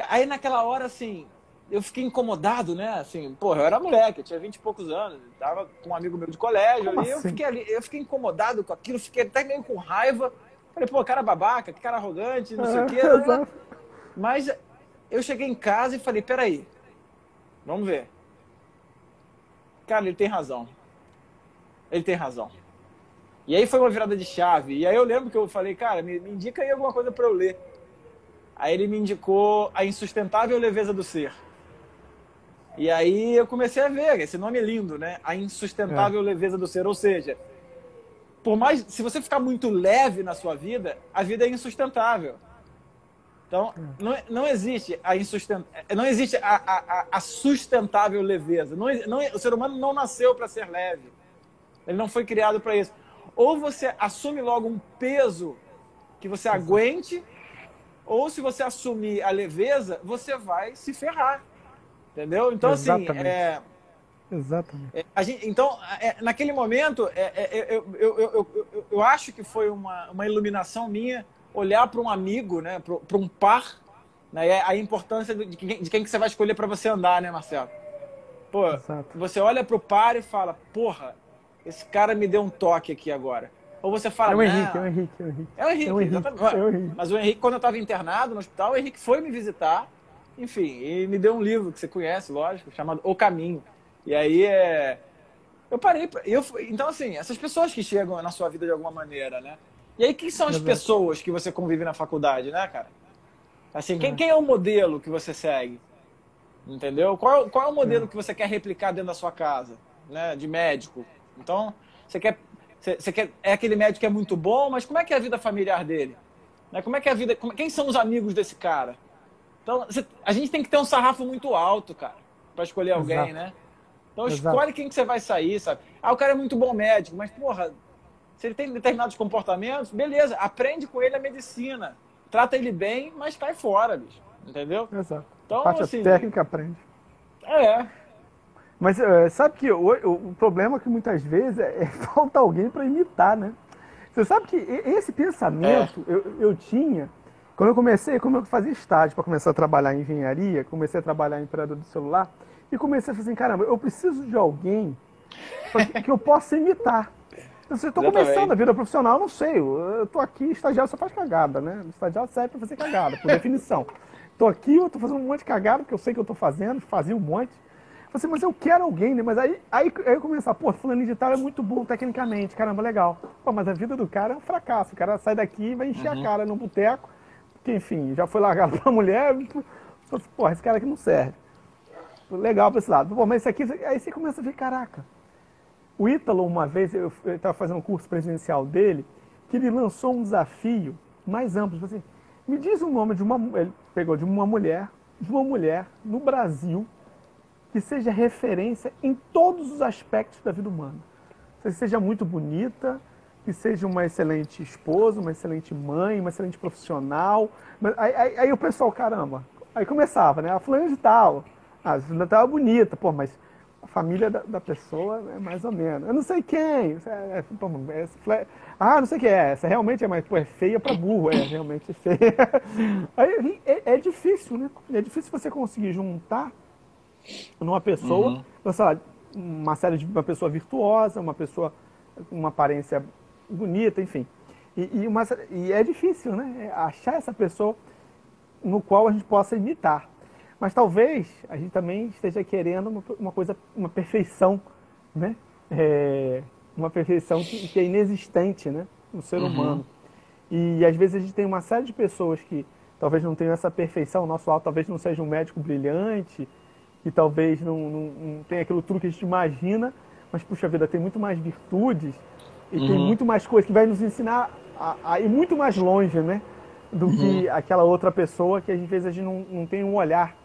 Aí naquela hora, assim, eu fiquei incomodado, né? Assim, porra, eu era moleque, eu tinha 20 e poucos anos, tava com um amigo meu de colégio ali, eu fiquei incomodado com aquilo, fiquei até meio com raiva. Falei, pô, cara babaca, que cara arrogante, não sei o quê. Mas eu cheguei em casa e falei, peraí, vamos ver. Cara, ele tem razão. Ele tem razão. E aí foi uma virada de chave. E aí eu lembro que eu falei, cara, me indica aí alguma coisa para eu ler. Aí ele me indicou A Insustentável Leveza do Ser. E aí eu comecei a ver, esse nome é lindo, né? A Insustentável Leveza do Ser. Ou seja, se você ficar muito leve na sua vida, a vida é insustentável. Então, não existe a sustentável leveza. O ser humano não nasceu para ser leve. Ele não foi criado para isso. Ou você assume logo um peso que você aguente, ou se você assumir a leveza, você vai se ferrar. Entendeu? Então, exatamente. Exatamente. Naquele momento, eu acho que foi uma iluminação minha olhar para um amigo, né, para um par, né, a importância de quem que você vai escolher para você andar, né, Marcelo? Pô, você olha para o par e fala, porra, esse cara me deu um toque aqui agora. Ou você fala, é o Henrique. Exatamente. Mas o Henrique, quando eu estava internado no hospital, o Henrique foi me visitar, enfim, e me deu um livro que você conhece, lógico, chamado O Caminho. E aí Eu parei. Então, assim, essas pessoas que chegam na sua vida de alguma maneira, né? E aí, quem são as pessoas que você convive na faculdade, né, cara? Assim, quem é o modelo que você segue? Entendeu? Qual é o modelo que você quer replicar dentro da sua casa, né? De médico. Então, você quer, é aquele médico que é muito bom, mas como é que é a vida familiar dele? Né? Como é que é a vida? Quem são os amigos desse cara? Então, a gente tem que ter um sarrafo muito alto, cara, para escolher alguém, né? Então, escolhe quem que você vai sair, sabe? Ah, o cara é muito bom médico, mas, porra, se ele tem determinados comportamentos, beleza, aprende com ele a medicina. Trata ele bem, mas cai fora, bicho. Entendeu? Exato. Então, Parte assim, técnica aprende. Mas sabe que o problema é que muitas vezes falta alguém para imitar, né? Você sabe que esse pensamento eu tinha quando eu fazia estágio para começar a trabalhar em engenharia, comecei a trabalhar em operador de celular e comecei a fazer assim, caramba, eu preciso de alguém que eu possa imitar. Então, se eu estou começando a vida profissional, eu não sei, eu estou aqui, estagiário só faz cagada, né? O estagiário serve para fazer cagada, por definição. Estou aqui, eu estou fazendo um monte de cagada, porque eu sei que eu estou fazendo, fazia um monte. Assim, mas eu quero alguém, né? Mas aí eu começar, pô, fulano de tal é muito bom tecnicamente, caramba, legal. Pô, mas a vida do cara é um fracasso. O cara sai daqui e vai encher a cara no boteco, que enfim, já foi largado pra mulher, pô, esse cara aqui não serve. Legal pra esse lado. Pô, mas isso aqui, aí você começa a ver, caraca. O Ítalo, uma vez, eu estava fazendo um curso presidencial dele, que ele lançou um desafio mais amplo, assim, me diz o nome de ele pegou de uma mulher no Brasil, que seja referência em todos os aspectos da vida humana. Que seja muito bonita, que seja uma excelente esposa, uma excelente mãe, uma excelente profissional. Aí o pessoal, caramba, aí começava, né? A fulana de tal, a fulana de tal é bonita, pô, mas a família da pessoa é mais ou menos. Eu não sei quem. Não sei quem é. Essa realmente é mais, pô, é feia pra burro, realmente é feia. Aí é difícil, né? É difícil você conseguir juntar numa pessoa, sei lá, uma pessoa virtuosa, uma pessoa com uma aparência bonita, enfim. E é difícil, né? Achar essa pessoa no qual a gente possa imitar. Mas talvez a gente também esteja querendo uma perfeição, né? Uma perfeição que é inexistente, né? No ser humano. E às vezes a gente tem uma série de pessoas que talvez não tenham essa perfeição, o nosso alto talvez não seja um médico brilhante, que talvez não tenha aquilo tudo que a gente imagina, mas, puxa vida, tem muito mais virtudes e tem muito mais coisas que vai nos ensinar a ir muito mais longe, né? Do que aquela outra pessoa que às vezes a gente não tem um olhar.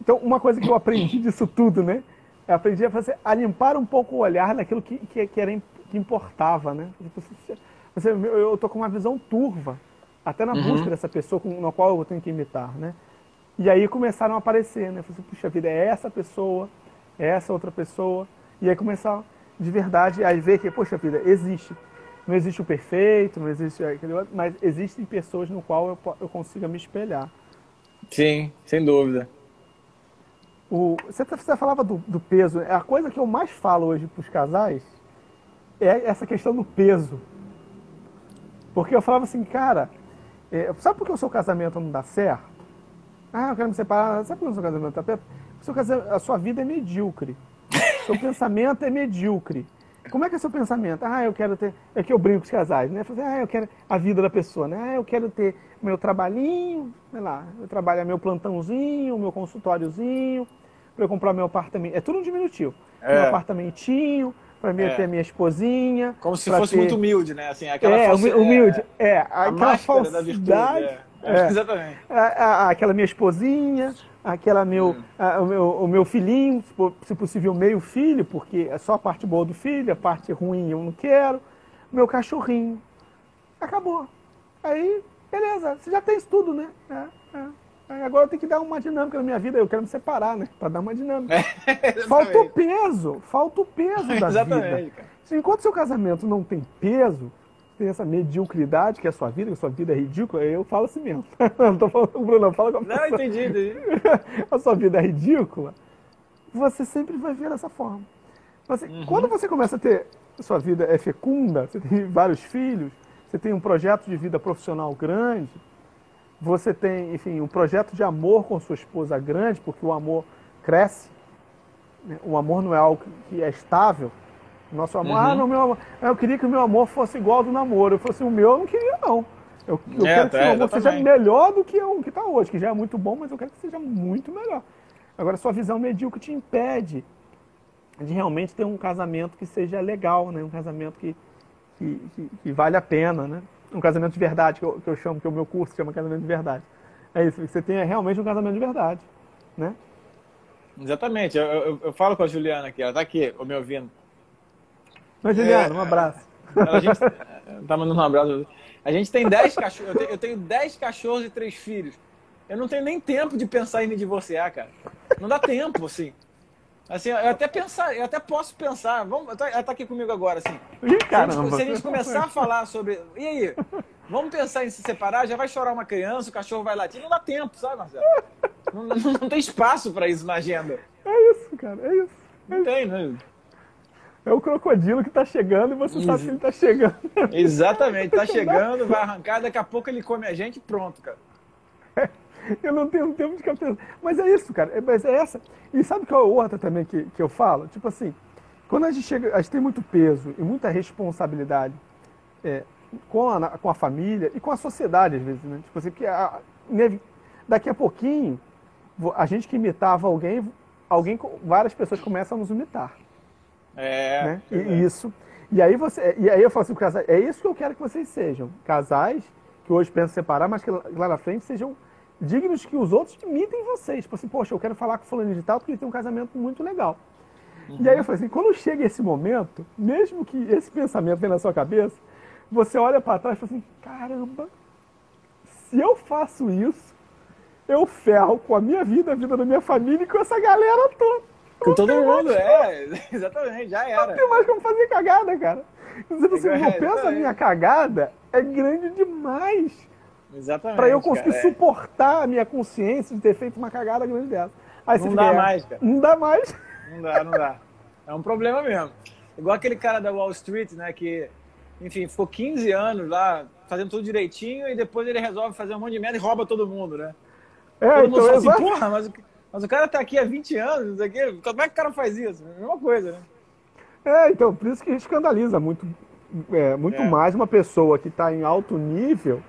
Então, uma coisa que eu aprendi disso tudo, né? Eu aprendi a limpar um pouco o olhar naquilo que importava, né? Eu tô com uma visão turva, até na busca dessa pessoa na qual eu tenho que imitar, né? E aí começaram a aparecer, né? Eu falei assim, puxa vida, é essa pessoa, é essa outra pessoa. E aí começar de verdade a ver que, poxa vida, existe. Não existe o perfeito, não existe aquele outro, mas existem pessoas no qual eu consiga me espelhar. Sim, sem dúvida. Você falava do peso. A coisa que eu mais falo hoje para os casais é essa questão do peso. Porque eu falava assim, cara, sabe por que o seu casamento não dá certo? Eu quero me separar. Sabe por que o seu casamento não dá certo? A sua vida é medíocre. Seu pensamento é medíocre. Como é que é seu pensamento? Eu quero ter... É que eu brinco com os casais, né? Eu quero a vida da pessoa, né? Eu quero ter meu trabalhinho, sei lá, eu trabalho meu plantãozinho, meu consultóriozinho, para eu comprar meu apartamento. É tudo um diminutivo. Meu apartamentinho, para mim ter minha esposinha. Como se fosse muito humilde, né? Assim, aquela humilde. Aquela falsidade da virtude. Exatamente. Aquela minha esposinha, o meu filhinho, se possível meio filho, porque é só a parte boa do filho, a parte ruim eu não quero. Meu cachorrinho. Acabou. Aí, beleza, você já tem isso tudo, né? Agora eu tenho que dar uma dinâmica na minha vida, eu quero me separar, né? Para dar uma dinâmica. Falta o peso da exatamente, vida. Cara. Enquanto seu casamento não tem peso, tem essa mediocridade que é a sua vida, que a sua vida é ridícula, eu falo assim mesmo. Não tô falando com o Bruno, fala com a pessoa. Não, entendi. A sua vida é ridícula, você sempre vai ver dessa forma. Quando você começa a ter, sua vida é fecunda, você tem vários filhos, você tem um projeto de vida profissional grande, você tem, enfim, um projeto de amor com sua esposa grande, porque o amor cresce, né? O amor não é algo que é estável, Nosso amor, não, meu amor, eu queria que o meu amor fosse igual ao do namoro. Eu falei assim, o meu eu não queria, não. Eu quero que o seu amor seja melhor do que o que está hoje, que já é muito bom, mas eu quero que seja muito melhor. Agora, sua visão medíocre te impede de realmente ter um casamento que seja legal, né? Um casamento que vale a pena, né? Um casamento de verdade, que eu chamo, que o meu curso chama casamento de verdade. É isso, você tenha realmente um casamento de verdade, né? Exatamente, eu falo com a Juliana aqui, ela tá aqui, me ouvindo. Mas, Juliana, um abraço. A gente tá mandando um abraço. A gente tem 10 cachorros, eu tenho 10 cachorros e 3 filhos. Eu não tenho nem tempo de pensar em me divorciar, cara. Não dá tempo, assim. Assim, eu até posso pensar. Ela tá aqui comigo agora, assim. Se a gente começar a falar sobre. E aí? Vamos pensar em se separar, já vai chorar uma criança, o cachorro vai latir. Não dá tempo, sabe, Marcelo? Não tem espaço para isso na agenda. É isso, cara, é isso. Não tem, né? É o crocodilo que tá chegando e você sabe que ele tá chegando. Exatamente, tá chegando, vai arrancar, daqui a pouco ele come a gente e pronto, cara. Eu não tenho tempo de captar. Mas é isso, cara. Mas é essa. E sabe qual é outra também que eu falo? Tipo assim, quando a gente tem muito peso e muita responsabilidade com a família e com a sociedade, às vezes, né? Tipo assim, que daqui a pouquinho, a gente que imitava várias pessoas começam a nos imitar. Né? E aí eu falo assim, é isso que eu quero que vocês sejam. Casais que hoje pensam separar, mas que lá na frente sejam dignos que os outros imitem vocês. Tipo assim, poxa, eu quero falar com o fulano de tal porque ele tem um casamento muito legal. E aí eu falei assim, quando chega esse momento, mesmo que esse pensamento venha na sua cabeça, você olha para trás e fala assim, caramba, se eu faço isso, eu ferro com a minha vida, a vida da minha família e com essa galera toda. Com todo mundo, exatamente, já era. Não tem mais como fazer cagada, cara. Você não pensa, a minha cagada é grande demais. Exatamente. Pra eu conseguir suportar a minha consciência de ter feito uma cagada grande dessa. Aí não dá mais, cara. Não dá mais. Não dá. É um problema mesmo. Igual aquele cara da Wall Street, né, que, enfim, ficou 15 anos lá fazendo tudo direitinho e depois ele resolve fazer um monte de merda e rouba todo mundo, né? Todo mundo fala assim, porra, mas o cara tá aqui há 20 anos, não sei o quê. Como é que o cara faz isso? É a mesma coisa, né? Então, por isso que escandaliza muito mais uma pessoa que tá em alto nível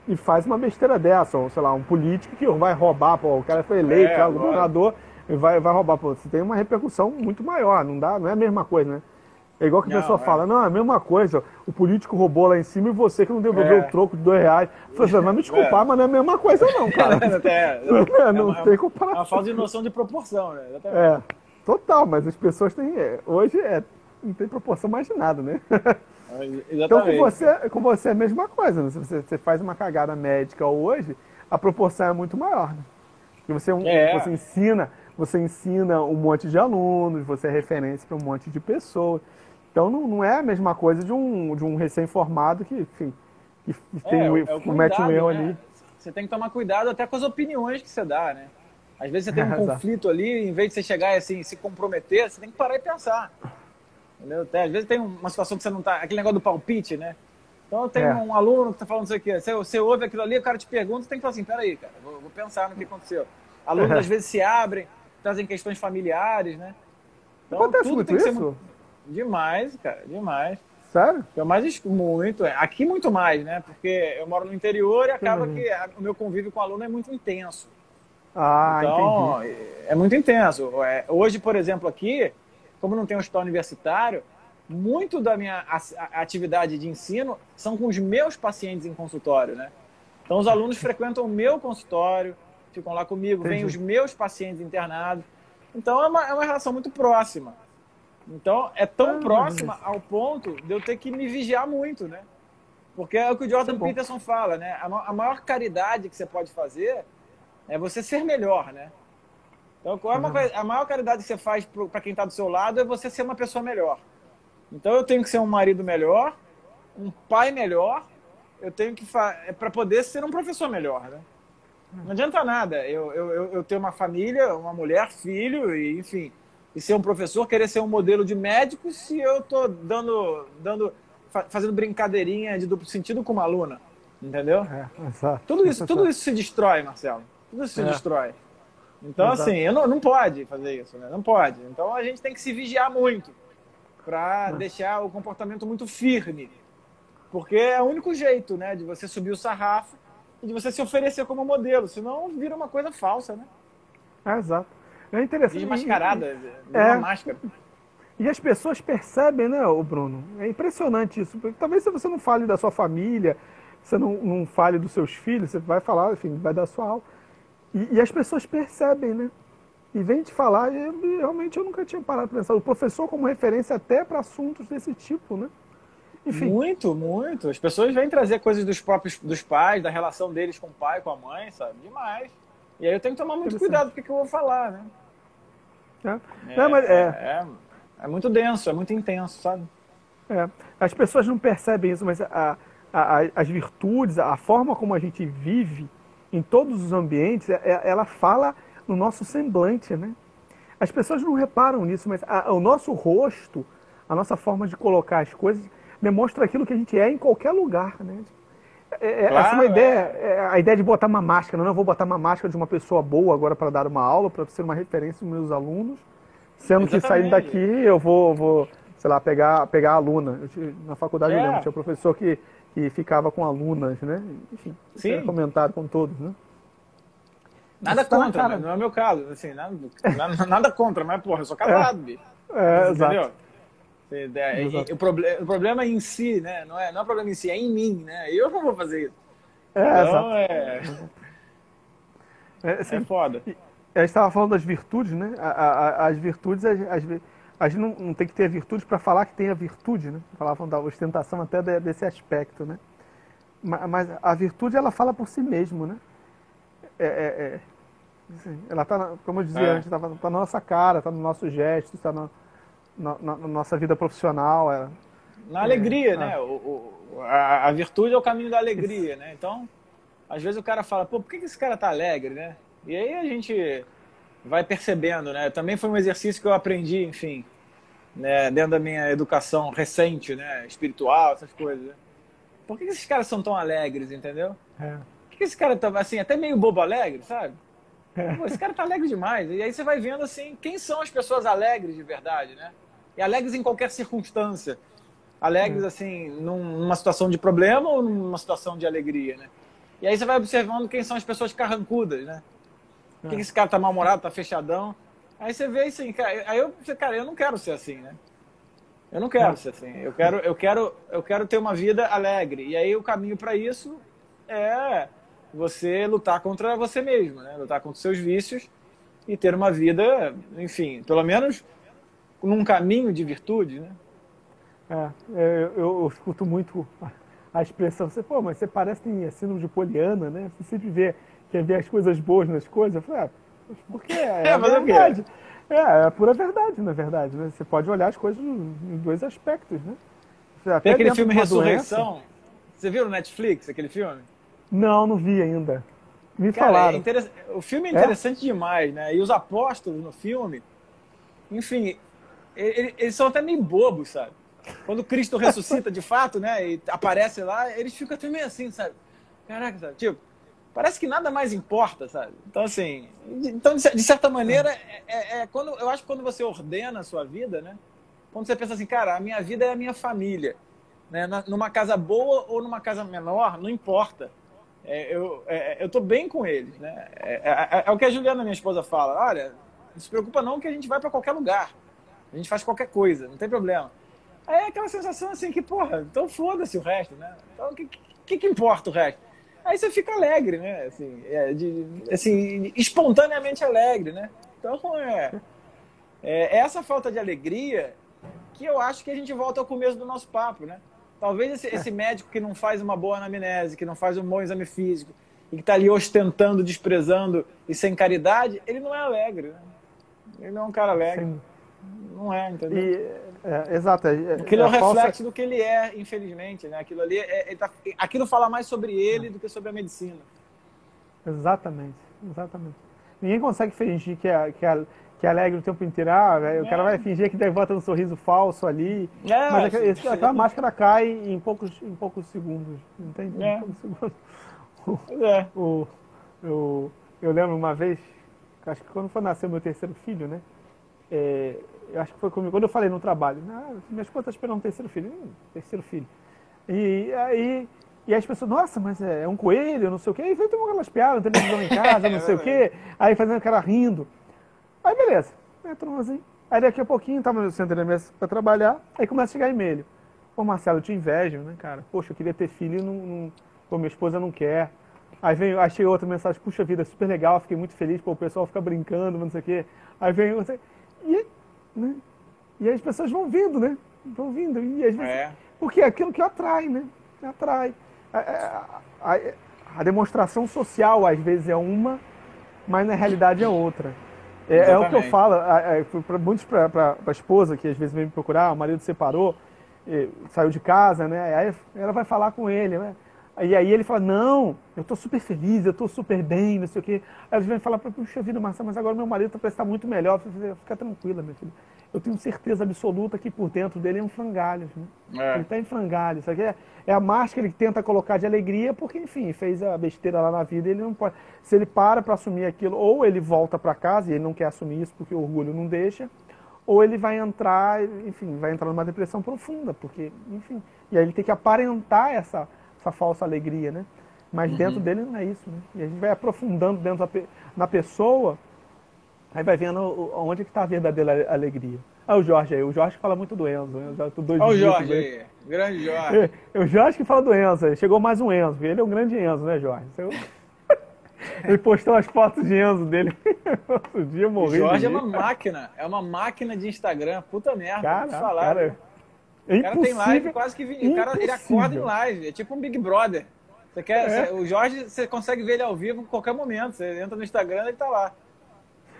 e faz uma besteira dessa, ou sei lá, um político que vai roubar, pô, o cara foi eleito, o governador, e vai roubar, pô, você tem uma repercussão muito maior, não é a mesma coisa, né? É igual que a pessoa fala, não, é a mesma coisa, o político roubou lá em cima e você que não devolveu o troco de R$2. Você vai me desculpar, mas não é a mesma coisa não, cara. Não tem comparação. É uma falta de noção de proporção, né? Exatamente. Total, mas as pessoas têm, hoje não tem proporção mais de nada, né? Exatamente. Então com você é a mesma coisa, né? Se você faz uma cagada médica hoje, a proporção é muito maior, né? Porque você ensina um monte de alunos, você é referência para um monte de pessoas. Então não é a mesma coisa de um recém-formado que, enfim, comete um erro ali. Você tem que tomar cuidado até com as opiniões que você dá, né? Às vezes você tem um conflito ali, em vez de você chegar e assim, se comprometer, você tem que parar e pensar. Entendeu? Às vezes tem uma situação que você não tá... Aquele negócio do palpite, né? Então tem um aluno que tá falando isso aqui, você ouve aquilo ali, o cara te pergunta, você tem que falar assim, peraí, cara, vou pensar no que aconteceu. Alunos às vezes se abrem, trazem questões familiares, né? Então acontece tudo muito tem que ser isso? Demais, cara, demais. Sério? Muito. Aqui muito mais, né? Porque eu moro no interior e acaba que o meu convívio com o aluno é muito intenso. Então, entendi. É muito intenso. Hoje, por exemplo, aqui, como não tem um hospital universitário, muito da minha atividade de ensino são com os meus pacientes em consultório, né? Então, os alunos frequentam o meu consultório, ficam lá comigo, vêm os meus pacientes internados. Então, é uma relação muito próxima. Então, é tão próxima ao ponto de eu ter que me vigiar muito, né? Porque é o que o Jordan Peterson fala, né? A maior caridade que você pode fazer é você ser melhor, né? Então, a maior caridade que você faz para quem está do seu lado é você ser uma pessoa melhor. Então, eu tenho que ser um marido melhor, um pai melhor, eu tenho que para poder ser um professor melhor, né? Não adianta nada eu ter uma família, uma mulher, filho, e, enfim, e ser um professor, querer ser um modelo de médico se eu estou fazendo brincadeirinha de duplo sentido com uma aluna, entendeu? Exato. Tudo isso se destrói, Marcelo. Tudo isso se destrói. Então, assim, não pode fazer isso, né? Não pode. Então, a gente tem que se vigiar muito para deixar o comportamento muito firme. Porque é o único jeito, né, de você subir o sarrafo e de você se oferecer como modelo. Senão vira uma coisa falsa, né? Exato. É interessante. Desmascarada, uma máscara. E as pessoas percebem, né, o Bruno? É impressionante isso. Porque talvez se você não fale da sua família, você não fale dos seus filhos, você vai falar, enfim, vai dar sua aula. E as pessoas percebem, né? E vem te falar, e realmente eu nunca tinha parado para pensar. O professor como referência até para assuntos desse tipo, né? Enfim. Muito, muito. As pessoas vêm trazer coisas dos pais, da relação deles com o pai, com a mãe, sabe? Demais. E aí eu tenho que tomar muito cuidado com o que eu vou falar, né? É muito denso, é muito intenso, sabe? As pessoas não percebem isso, mas as virtudes, a forma como a gente vive em todos os ambientes, ela fala no nosso semblante, né? As pessoas não reparam nisso, mas o nosso rosto, a nossa forma de colocar as coisas, demonstra aquilo que a gente é em qualquer lugar, né? Essa é uma ideia, a ideia de botar uma máscara. Não, eu vou botar uma máscara de uma pessoa boa agora para dar uma aula, para ser uma referência dos meus alunos, sendo que saindo daqui eu vou sei lá, pegar a aluna. Na faculdade eu lembro, tinha um professor que ficava com alunas, né? Enfim, isso era comentado com todos, né? Nada contra, né? Não é o meu caso, assim, nada contra, mas, porra, eu sou casado, bicho. Exato. O problema em si, né? Não é o problema em si, é em mim, né? Eu não vou fazer isso. Então, assim, é foda. A gente estava falando das virtudes, né? As virtudes, a gente não tem que ter virtudes para falar que tem a virtude, né? Falavam da ostentação até desse aspecto, né? Mas a virtude, ela fala por si mesmo, né? Assim, ela está, como eu dizia antes, está na nossa cara, está no nosso gesto, está na nossa vida profissional. Na alegria, né? A virtude é o caminho da alegria, né? Então, às vezes o cara fala, pô, por que esse cara tá alegre, né? E aí a gente vai percebendo, né? Também foi um exercício que eu aprendi, enfim, né? Dentro da minha educação recente, né? Espiritual, essas coisas. Né? Por que esses caras são tão alegres, entendeu? Por que esse cara tá, assim, até meio bobo alegre, sabe? Pô, esse cara tá alegre demais. E aí você vai vendo, assim, quem são as pessoas alegres de verdade, né? E alegres em qualquer circunstância. Alegres, assim, numa situação de problema ou numa situação de alegria, né? E aí você vai observando quem são as pessoas carrancudas, né? Por que esse cara tá mal-humorado, tá fechadão? Aí você vê assim, cara, eu não quero ser assim, né? Eu não quero ser assim. Eu quero ter uma vida alegre. E aí o caminho para isso é você lutar contra você mesmo, né? Lutar contra os seus vícios e ter uma vida, enfim, pelo menos num caminho de virtude, né? Eu escuto muito a expressão, mas você parece que tem síndrome de Poliana, né? Você sempre quer ver as coisas boas nas coisas. Eu falei, porque é verdade. É a pura verdade, na verdade, né? Você pode olhar as coisas em dois aspectos, né? Até tem aquele filme Ressurreição. Você viu no Netflix, aquele filme? Não vi ainda. Me falaram. O filme é interessante demais, né? E os apóstolos no filme, enfim, eles são até meio bobos, sabe? Quando Cristo ressuscita de fato, né? E aparece lá, eles ficam até meio assim, sabe? Caraca, sabe? Tipo, parece que nada mais importa, sabe? Então, assim, de certa maneira, eu acho que quando você ordena a sua vida, né? Quando você pensa assim, cara, a minha vida é a minha família, né? Numa casa boa ou numa casa menor, não importa. Eu tô bem com eles, né? É o que a Juliana, minha esposa, fala. Olha, não se preocupa não que a gente vai para qualquer lugar. A gente faz qualquer coisa, não tem problema. Aí é aquela sensação assim que, porra, então foda-se o resto, né? Então o que importa o resto? Aí você fica alegre, né? Assim, espontaneamente alegre, né? Então essa falta de alegria que eu acho que a gente volta ao começo do nosso papo, né? Talvez esse médico que não faz uma boa anamnese, que não faz um bom exame físico e que está ali ostentando, desprezando e sem caridade, ele não é alegre, né? Ele não é um cara alegre. Sim. Não é, entendeu? Exato. Aquilo é o reflexo do que ele é, infelizmente, né? Aquilo ali, aquilo fala mais sobre ele do que sobre a medicina. Exatamente. Ninguém consegue fingir que é alegre o tempo inteiro. O cara vai fingir que devota um sorriso falso ali. Mas aquela máscara cai em poucos segundos. Entende? Eu lembro uma vez, acho que quando foi nascer meu terceiro filho, né? eu acho que foi comigo, quando eu falei no trabalho, minha esposa está esperando um terceiro filho. Terceiro filho. E aí as pessoas, nossa, mas é um coelho, não sei o quê. Aí veio tomar aquelas piadas, televisão em casa, não sei o quê. Aí fazendo o cara rindo. Aí beleza, entrou assim. Aí daqui a pouquinho, tava no centro da mesa pra trabalhar, aí começa a chegar e-mail. Pô, Marcelo, eu te invejo, né, cara? Poxa, eu queria ter filho e pô, minha esposa não quer. Aí achei outra mensagem, puxa vida, super legal, fiquei muito feliz, pô, o pessoal fica brincando, não sei o quê. Aí vem outra, né? E aí as pessoas vão vindo, né? Vão vindo. E às vezes, porque é aquilo que atrai, né? Atrai. A demonstração social, às vezes, é uma, mas na realidade é outra. É o que eu falo, muitos para a esposa, que às vezes vem me procurar, o marido separou, saiu de casa, né? Aí ela vai falar com ele, né? E aí ele fala, não, eu tô super feliz, eu tô super bem, não sei o quê. Aí eles vêm falar, puxa vida, Marcelo, mas agora meu marido parece estar muito melhor. Eu falei, fica tranquila, minha filha. Eu tenho certeza absoluta que por dentro dele é um frangalhos, né? Ele está em frangalhos. Isso aqui é a máscara que ele tenta colocar de alegria, porque, enfim, fez a besteira lá na vida, ele não pode. Se ele para assumir aquilo, ou ele volta para casa e ele não quer assumir isso porque o orgulho não deixa, ou ele vai entrar, enfim, vai entrar numa depressão profunda, porque, enfim, e aí ele tem que aparentar essa falsa alegria, né? Mas dentro dele não é isso, né? E a gente vai aprofundando dentro na pessoa, aí vai vendo onde que está a verdadeira alegria. O Jorge fala muito do Enzo. Olha o Jorge aí, grande Jorge. O Jorge que fala do Enzo, chegou mais um Enzo, ele é um grande Enzo, né, Jorge? Ele postou as fotos de Enzo dele outro dia, morreu. O Jorge é uma máquina de Instagram, puta merda, cara, falar. Cara, o cara tem live quase que 20. O cara, ele acorda em live, é tipo um Big Brother. O Jorge, você consegue ver ele ao vivo a qualquer momento. Você entra no Instagram e ele tá lá.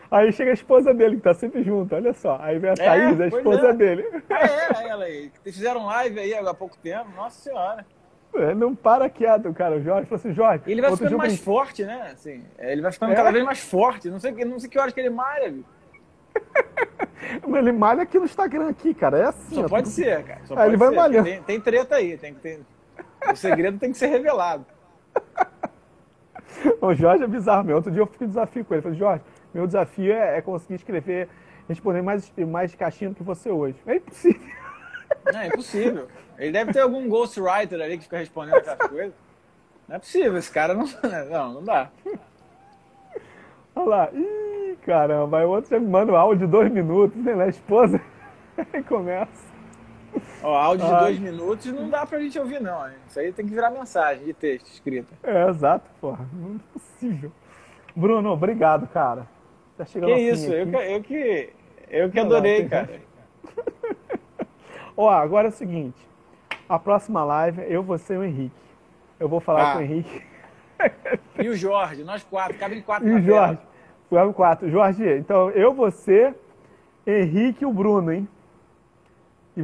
Aí chega a esposa dele, que tá sempre junto, olha só. Aí vem a Thaís, a esposa dele. Ela aí. Fizeram live aí há pouco tempo, nossa senhora. Não para quieto, cara. O Jorge falou assim, Jorge... E ele vai ficando mais forte, né? Assim, ele vai ficando cada vez mais forte. Não sei que horas que ele malha, viu? Mas ele malha aqui no Instagram, aqui, cara. É assim. Só pode ser, cara. Só aí ele vai malhando. Tem treta aí. O segredo tem que ser revelado. O Jorge é bizarro, meu. Outro dia eu fiz um desafio com ele. Eu falei, Jorge, meu desafio é conseguir responder mais caixinha do que você hoje. É impossível. Não, é impossível. Ele deve ter algum ghostwriter ali que fica respondendo essas coisas. Não é possível, esse cara não dá. Olha lá. Ih, caramba. Aí o outro já me manda um áudio de 2 minutos, né? A esposa. Aí começa. Áudio de 2 minutos não dá pra gente ouvir, não. Isso aí tem que virar mensagem de texto escrita. Exato, porra. Não é possível. Bruno, obrigado, cara. Tá chegando que isso, eu que adorei, cara. Agora é o seguinte. A próxima live, você e o Henrique. Eu vou falar com o Henrique. E o Jorge, nós 4, cabem 4 na Jorge, tela. 4. Jorge, então você, Henrique e o Bruno, hein? E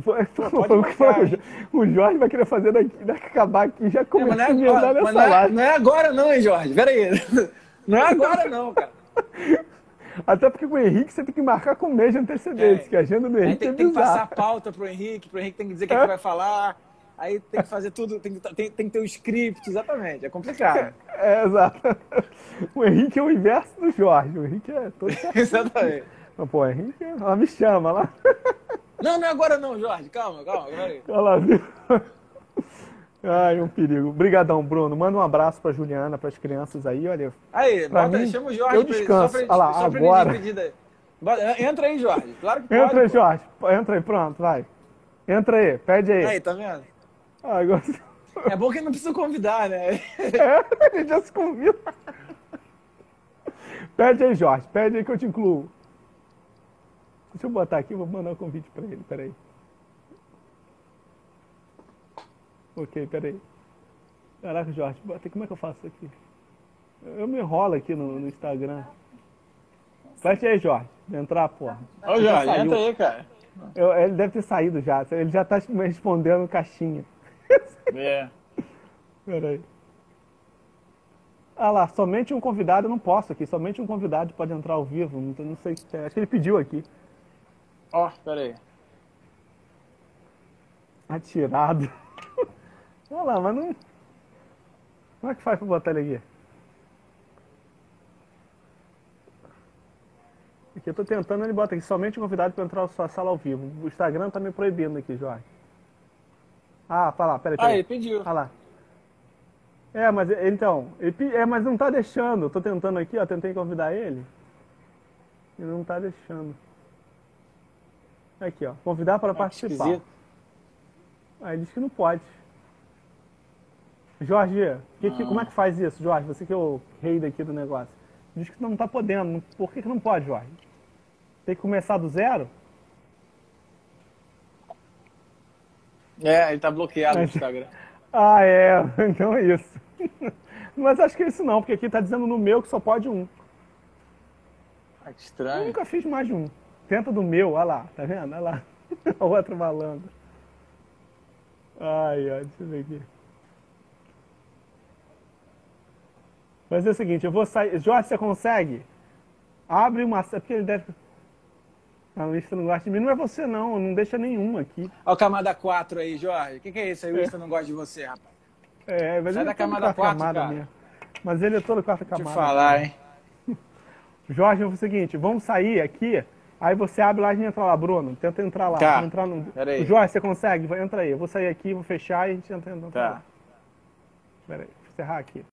o Jorge vai querer fazer daqui, acabar aqui já começou a emendar nessa live. Não é agora não, hein, Jorge? Pera aí. Não é agora não, cara. Até porque com o Henrique você tem que marcar com um mês de antecedência, que a agenda do Henrique tem que passar a pauta pro Henrique tem que dizer o que vai falar, aí tem que fazer tudo, tem que ter o script, exatamente, é complicado. Exato. O Henrique é o inverso do Jorge, o Henrique é todo certo. Exatamente. Mas, pô, o Henrique, ela me chama lá. Não é agora não, Jorge, calma. Olha lá, viu? Ai, um perigo. Obrigadão, Bruno. Manda um abraço pra Juliana, pras crianças aí, olha. Aí, chama o Jorge. Eu descanso. Olha lá, agora. Entra aí, Jorge. Claro que pode. Entra aí, Jorge. Entra aí, pronto, vai. Entra aí, pede aí. Aí, tá vendo? Agora... É bom que não precisa convidar, né? Ele já se convida. Pede aí, Jorge. Pede aí que eu te incluo. Deixa eu botar aqui, vou mandar um convite pra ele, peraí. Ok, peraí. Caraca, Jorge, como é que eu faço isso aqui? Eu me enrolo aqui no Instagram. Fecha aí, Jorge. Entrar, porra. Ô, Jorge, entra aí, cara. Ele deve ter saído já. Ele já tá me respondendo caixinha. Peraí. Ah lá, somente um convidado, eu não posso aqui. Somente um convidado pode entrar ao vivo. Não sei se acho que ele pediu aqui. Peraí. Atirado. Olha lá, mas não... Como é que faz pra botar ele aqui? Aqui eu tô tentando, ele bota aqui, somente convidado para entrar na sua sala ao vivo. O Instagram tá me proibindo aqui, Jorge. Ah, fala lá, peraí. Ah, ele pediu. Ah lá. Mas então, mas não tá deixando. Eu tô tentando aqui, ó, tentei convidar ele. E não tá deixando. Aqui, ó, convidar para participar. Esquisito. Aí diz que não pode. Jorge, como é que faz isso, Jorge? Você que é o rei daqui do negócio. Diz que não tá podendo. Por que não pode, Jorge? Tem que começar do zero? Ele tá bloqueado no Instagram. Ah, é. Então é isso. Mas acho que é isso não, porque aqui tá dizendo no meu que só pode um. Ah, que estranho. Eu nunca fiz mais de um. Tenta do meu, olha lá, tá vendo? Olha lá. O outro malandro. Ai, deixa eu ver aqui. Mas é o seguinte, eu vou sair. Jorge, você consegue? Abre uma. É porque ele deve. A lista não gosta de mim. Não é você, não deixa nenhum aqui. Olha o camada 4 aí, Jorge. O que é isso aí? O Insta não gosta de você, rapaz. Mas sai ele da camada 4, cara. Mesmo. Mas ele é todo quarta camada. Deixa eu falar, hein? Jorge, é o seguinte, vamos sair aqui, aí você abre lá e a gente entra lá, Bruno. Tenta entrar lá. Tá. Entrar no... Peraí. Jorge, você consegue? Entra aí. Eu vou sair aqui, vou fechar e a gente entra Tá. lá. Peraí, vou encerrar aqui.